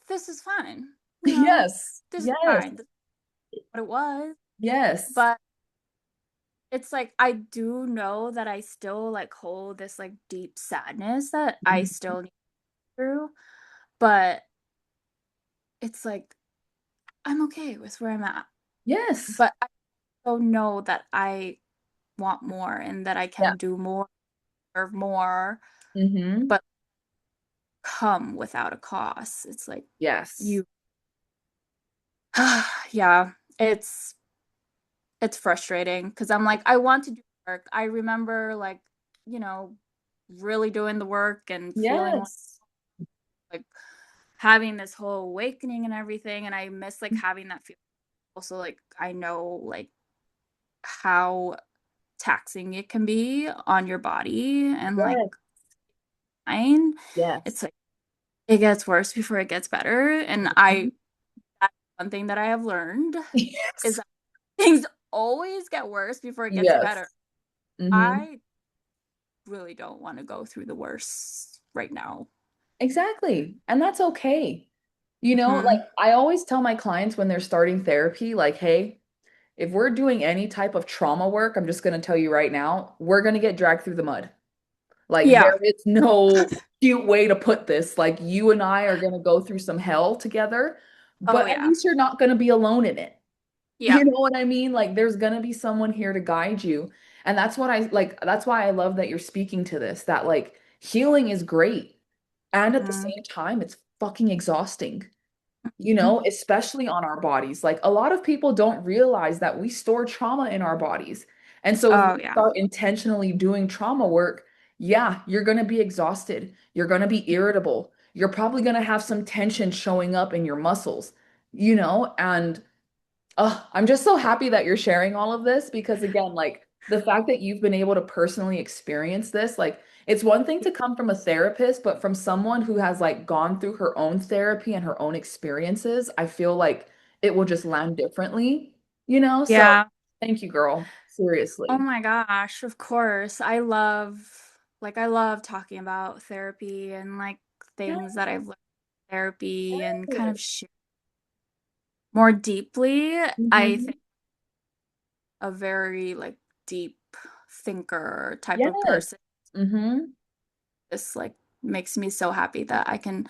this is fine. Yes. This is Yes. fine. This is what it was. Yes. But it's like I do know that I still like hold this like deep sadness that I Mhm. still need through. But it's like I'm okay with where I'm at. Yes. But I don't know that I want more and that I Yeah. can do more or more, Hmm. but come without a cost. It's like Yes. you yeah, it's frustrating because I'm like I want to do work. I remember like, you know, really doing the work and feeling Yes. like having this whole awakening and everything, and I miss like having that feel. Also like I know like how taxing it can be on your body and like Yes. mind. It's Yes. like it gets worse before it gets better. And Mhm. that's one thing that I have learned is Yes. that things always get worse before it gets Yes. better. Hmm. I really don't want to go through the worst right now. Exactly. And that's okay. Like Hmm. I always tell my clients when they're starting therapy, like, hey, if we're doing any type of trauma work, I'm just going to tell you right now, we're going to get dragged through the mud. Like, there Yeah. is no cute way to put this. Like, you and I are going to go through some hell together, Oh but at yeah. least you're not going to be alone in it. Yeah. You know what I mean? Like, there's going to be someone here to guide you. And that's what I like. That's why I love that you're speaking to this, that like healing is great. And at the Hmm. same time, it's fucking exhausting, Hmm. especially on our bodies. Like a lot of people don't realize that we store trauma in our bodies. And so if Oh we yeah. start intentionally doing trauma work, yeah, you're going to be exhausted. You're going to be irritable. You're probably going to have some tension showing up in your muscles, and I'm just so happy that you're sharing all of this because again, like the fact that you've been able to personally experience this, like it's one thing to come from a therapist, but from someone who has like gone through her own therapy and her own experiences, I feel like it will just land differently. So Yeah. thank you, girl. Oh Seriously. my gosh, of course. I love talking about therapy and like things that I've learned in therapy and kind of share more deeply. I Mm-hmm. think a very like deep thinker type of Yes. person. Mm-hmm. This like makes me so happy that I can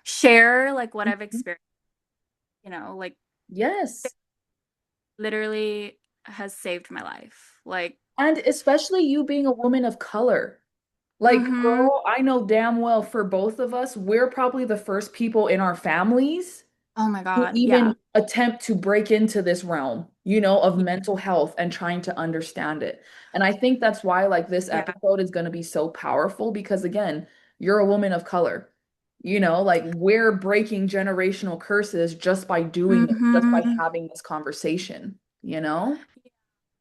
share like what I've Mm-hmm. experienced, like Yes. literally has saved my life. Like, And especially you being a woman of color. Like, mm-hmm. girl, I know damn well for both of us, we're probably the first people in our families Oh my to God. Yeah. even attempt to break into this realm, of mental health and trying to understand it. And I think that's why, like, this Yeah. episode is going to be so powerful because, again, you're a woman of color. Like, we're breaking generational curses just by doing this, just by Mm-hmm. having this conversation?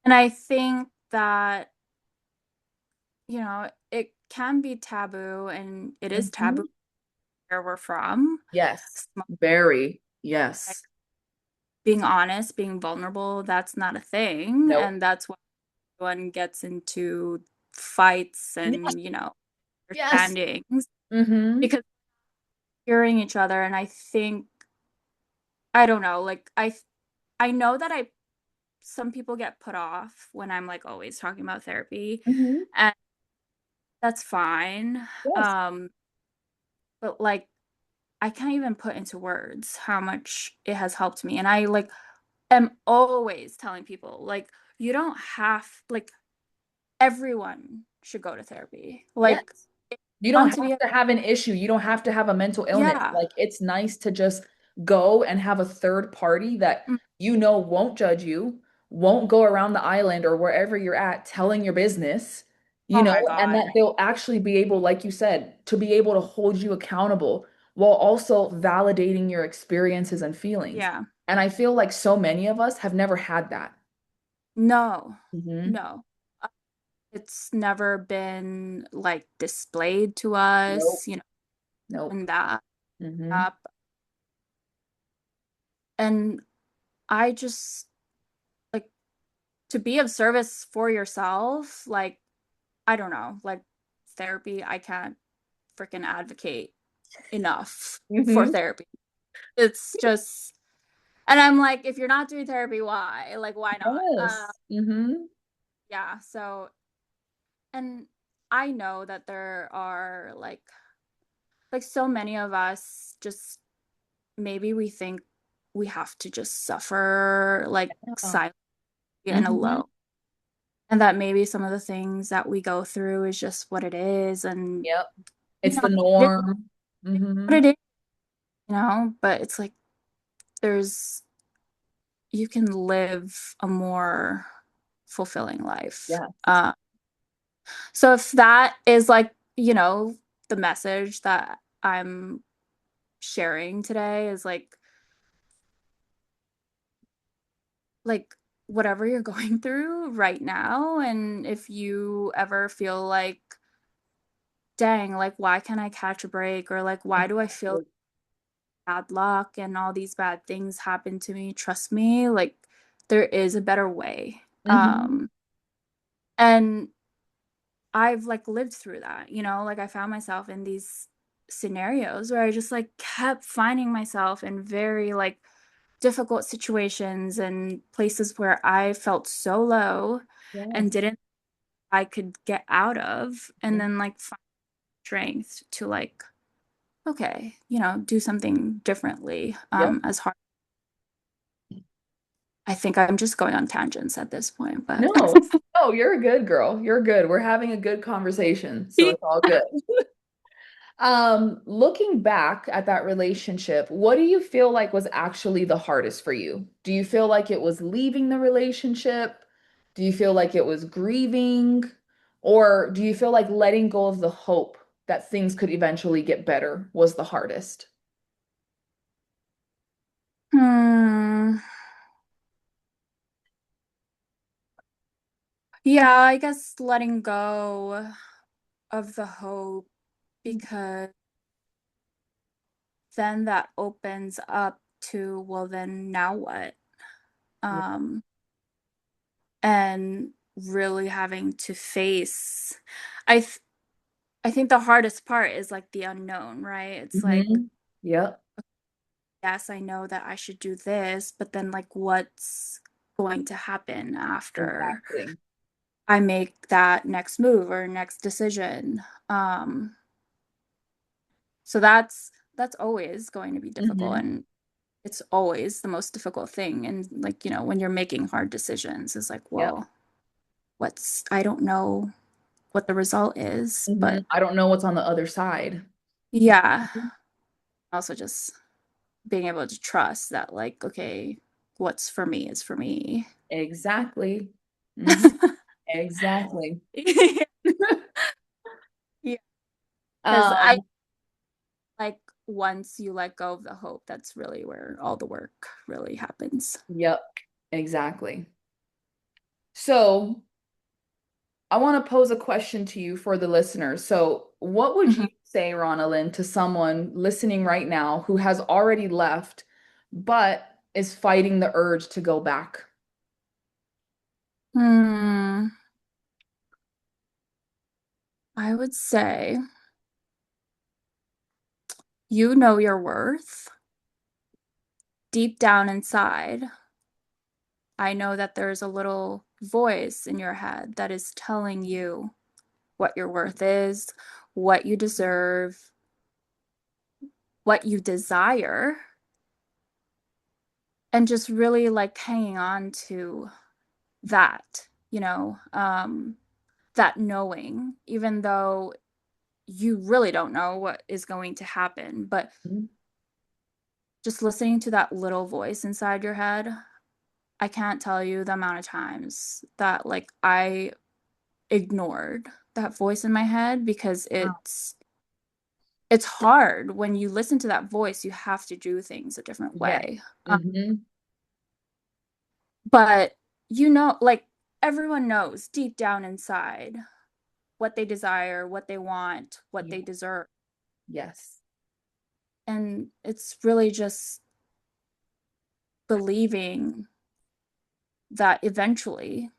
And I think that, it can be taboo and it is taboo Mhm. where we're from. Yes, Small- very. like, Yes. being honest, being vulnerable, that's not a thing. Nope. And that's why everyone gets into fights Yes. and, Yes. understandings Mm-hmm. because hearing each other. And I think, I don't know, like, I know that some people get put off when I'm like always talking about therapy, Mm-hmm. and that's fine. Yes. Um, but like I can't even put into words how much it has helped me. And I like am always telling people like you don't have like everyone should go to therapy. Yes. Like if You you don't want have to be to have an issue. You don't have to have a mental illness. yeah. Like it's nice to just go and have a third party that Mm, won't judge you, won't go around the island or wherever you're at telling your business, you Oh my know, and God. that they'll actually be able, like you said, to be able to hold you accountable while also validating your experiences and feelings. Yeah. And I feel like so many of us have never had that. No, Hmm. no. It's never been like displayed to Nope. us, Nope. and that Hmm. up. And I just like to be of service for yourself, like, I don't know, like therapy, I can't freaking advocate enough for Hmm. therapy. It's just, and I'm like, if you're not doing therapy, why? Like, why not? Yes. Hmm. Yeah. So, and I know that there are like so many of us just maybe we think we have to just suffer like silently and Hmm. alone. And that maybe some of the things that we go through is just what it is. And, Yep. It's the it is norm. Hmm. what it is, but it's like there's, you can live a more fulfilling life. Yeah. So if that is like, the message that I'm sharing today is like whatever you're going through right now, and if you ever feel like, dang, like why can't I catch a break, or like why do I feel Exactly. bad luck and all these bad things happen to me, trust me, like there is a better way. Hmm. And I've like lived through that, like I found myself in these scenarios where I just like kept finding myself in very like difficult situations and places where I felt so low and Yes. didn't I could get out of, and then like find strength to like, okay, do something differently. Yep. As hard, I think I'm just going on tangents at this point, but No, no, you're a good girl. You're good. We're having a good conversation, so it's all good. Looking back at that relationship, what do you feel like was actually the hardest for you? Do you feel like it was leaving the relationship? Do you feel like it was grieving? Or do you feel like letting go of the hope that things could eventually get better was the hardest? hmm, yeah, I guess letting go of the hope, because then that opens up to, well, then now what? Yeah. Um, and really having to face, I th I think the hardest part is like the unknown, right? It's like, Hmm. Yep. yes, I know that I should do this, but then like what's going to happen after Exactly. I make that next move or next decision? Um, so that's always going to be difficult, Hmm. and it's always the most difficult thing. And like, when you're making hard decisions, is like, Yep. well, I don't know what the result is, Hmm. but I don't know what's on the other side. yeah, also just being able to trust that, like, okay, what's for me is for me. Exactly. Hmm. Exactly. Yeah, because I Um, like once you let go of the hope, that's really where all the work really happens. yep, exactly. So I want to pose a question to you for the listeners. So, what would you Mhm. say, Ronalyn, to someone listening right now who has already left but is fighting the urge to go back? Hmm. I would say you know your worth deep down inside. I know that there's a little voice in your head that is telling you what your worth is, what you deserve, what you desire, and just really like hanging on to that, that knowing, even though you really don't know what is going to happen, but Mhm. just listening to that little voice inside your head. I can't tell you the amount of times that like I ignored. that voice in my head because Wow. it's hard when you listen to that voice, you have to do things a different Yes. way. Mm-hmm. But like everyone knows deep down inside what they desire, what they want, what Yeah. they deserve. Yes. And it's really just believing that eventually,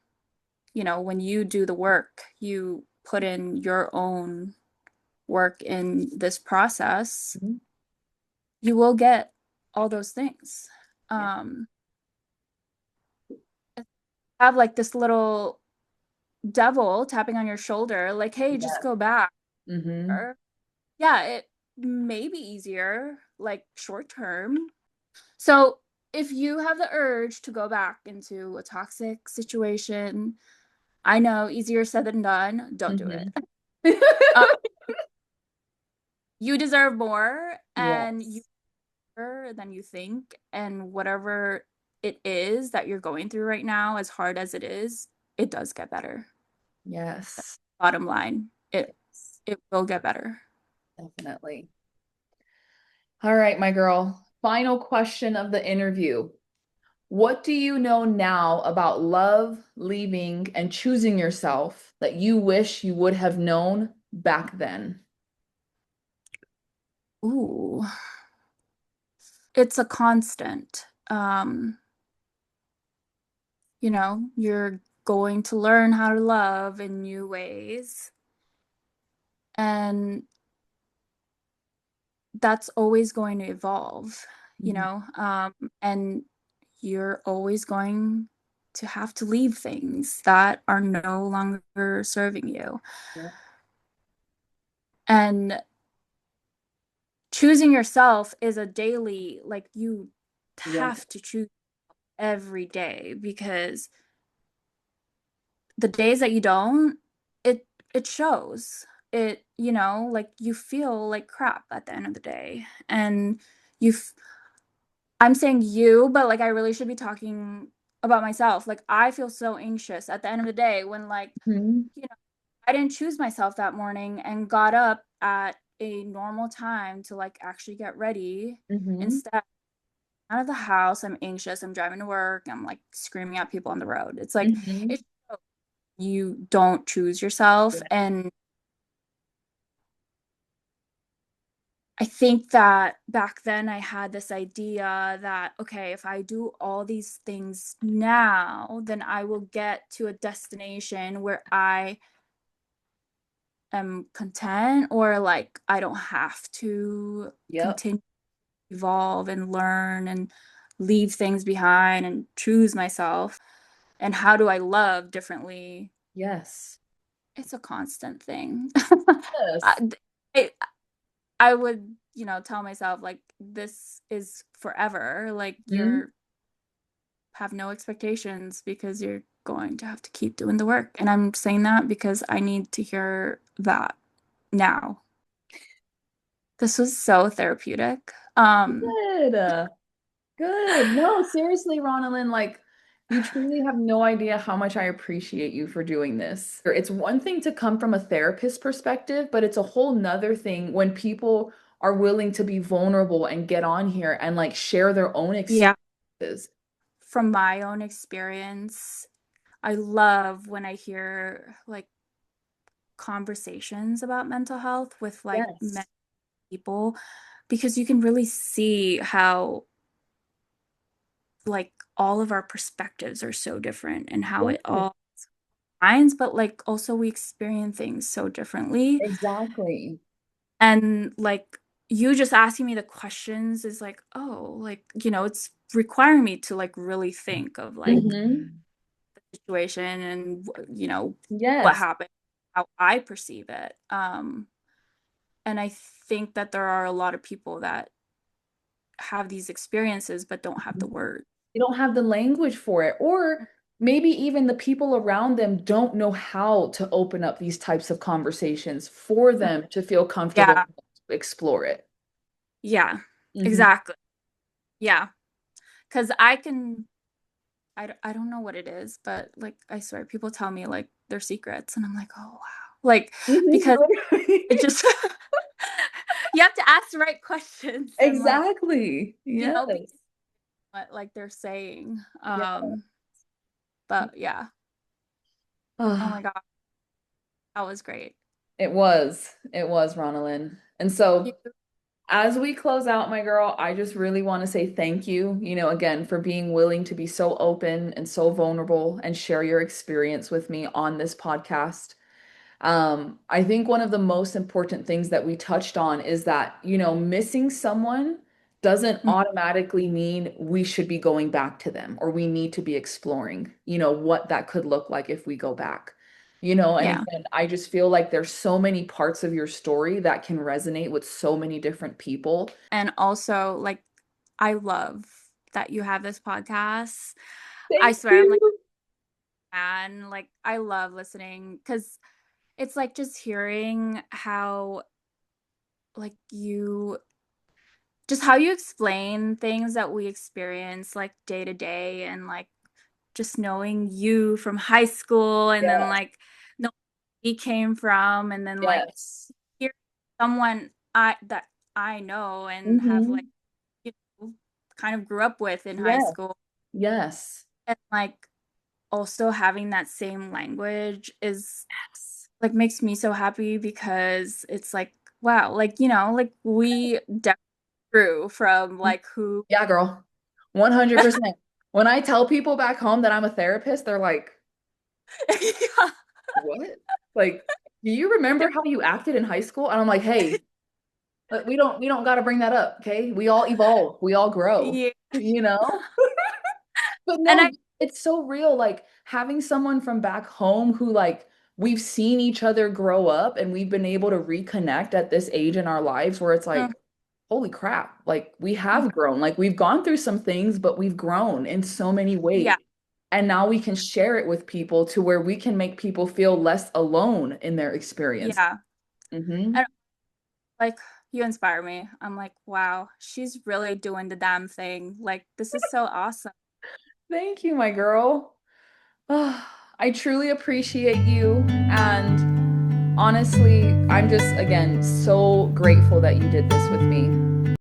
when you do the work, you put in your own work in this process, Mhm. you will get all those things. Yeah. Um, have like this little devil tapping on your shoulder, like, hey, just Yes. go back. Mm-hmm. Or, yeah, it may be easier, like short term. So if you have the urge to go back into a toxic situation, I know easier said than done. Don't do it. Mm-hmm. Uh, you deserve more and you Yes. better than you think. And whatever it is that you're going through right now, as hard as it does get better. Yes. Bottom line, it Yes. it will get better. Definitely. All right, my girl. Final question of the interview. What do you know now about love, leaving, and choosing yourself that you wish you would have known back then? Ooh, it's a constant. You're going to learn how to love in new ways. And that's always going to evolve, you Mhm. know, and you're always going to have to leave things that are no longer serving you. Yeah. And choosing yourself is a daily, like you Yeah. have to choose every day because the days that you don't, it shows. Like you feel like crap at the end of the day. And you I'm saying you, but like I really should be talking about myself. Like I feel so anxious at the end of the day when like, Mhm. you know, I didn't choose myself that morning and got up at a normal time to like actually get ready. Mhm. Instead, out of the house, I'm anxious, I'm driving to work, I'm like screaming at people on the road. It's like Mhm. it's you don't choose yourself. Yeah. And I think that back then I had this idea that, okay, if I do all these things now, then I will get to a destination where I am content or like I don't have to Yep. continue to evolve and learn and leave things behind and choose myself. And how do I love differently? Yes. It's a constant thing. Yes. I, I I would, tell myself like this is forever. Like Mhm. you're have no expectations because you're going to have to keep doing the work. And I'm saying that because I need to hear that now. This was so therapeutic. Good. Good. No, seriously, Ronalyn, like you truly have no idea how much I appreciate you for doing this. It's one thing to come from a therapist perspective, but it's a whole nother thing when people are willing to be vulnerable and get on here and like share their own Yeah. experiences. From my own experience, I love when I hear like conversations about mental health with like many Yes. people because you can really see how like all of our perspectives are so different and how it Yes. all aligns, but like also we experience things so differently. Exactly. And like you just asking me the questions is like, oh, like, it's requiring me to like really think of like Hmm. the situation and what Yes. happened, how I perceive it. And I think that there are a lot of people that have these experiences but don't have the word. They don't have the language for it, or maybe even the people around them don't know how to open up these types of conversations for them to feel comfortable Yeah, to explore it. yeah, Hmm. exactly. Yeah, because I don't know what it is, but like I swear people tell me like their secrets and I'm like, oh wow. Like, because Literally. it just you have to ask the right questions and like, Exactly. be Yes. what like they're saying. Yeah. But yeah. Oh Ah, my God, that was great. it was. It was, Ronalyn. And You, so as we close out, my girl, I just really want to say thank you, again, for being willing to be so open and so vulnerable and share your experience with me on this podcast. I think one of the most important things that we touched on is that, missing someone doesn't Mhm. automatically mean we should be going back to them or we need to be exploring, what that could look like if we go back. And Yeah. again, I just feel like there's so many parts of your story that can resonate with so many different people. And also, like, I love that you have this podcast. I Thank swear, I'm like, you. man, like, I love listening because it's like just hearing how, like, you just how you explain things that we experience, like, day to day, and like just knowing you from high school, and then Yes. like knowing where we came from, and then like Yes. hear someone that I know and have like Hmm. you know, kind of grew up with in high Yes. school. Yes. And like also having that same language is Yes. like makes me so happy because it's like, wow, like, like we definitely grew from like who. Yeah, girl. 100%. When I tell people back home that I'm a therapist, they're like, Yeah. what? Like, do you remember how you acted in high school? And I'm like, hey, we don't got to bring that up, okay? We all evolve, we all grow, Yeah. you know? But And no, it's so real. Like having someone from back home who like we've seen each other grow up and we've been able to reconnect at this age in our lives where it's uh, like, holy crap, like we yeah. have grown. Like we've gone through some things, but we've grown in so many ways. Yeah. And now we can share it with people to where we can make people feel less alone in their experience. Yeah. Hmm. And like you inspire me. I'm like, wow, she's really doing the damn thing. Like this is so awesome. Thank you, my girl. I truly appreciate you. And honestly, I'm just, again, so grateful that you did this with me.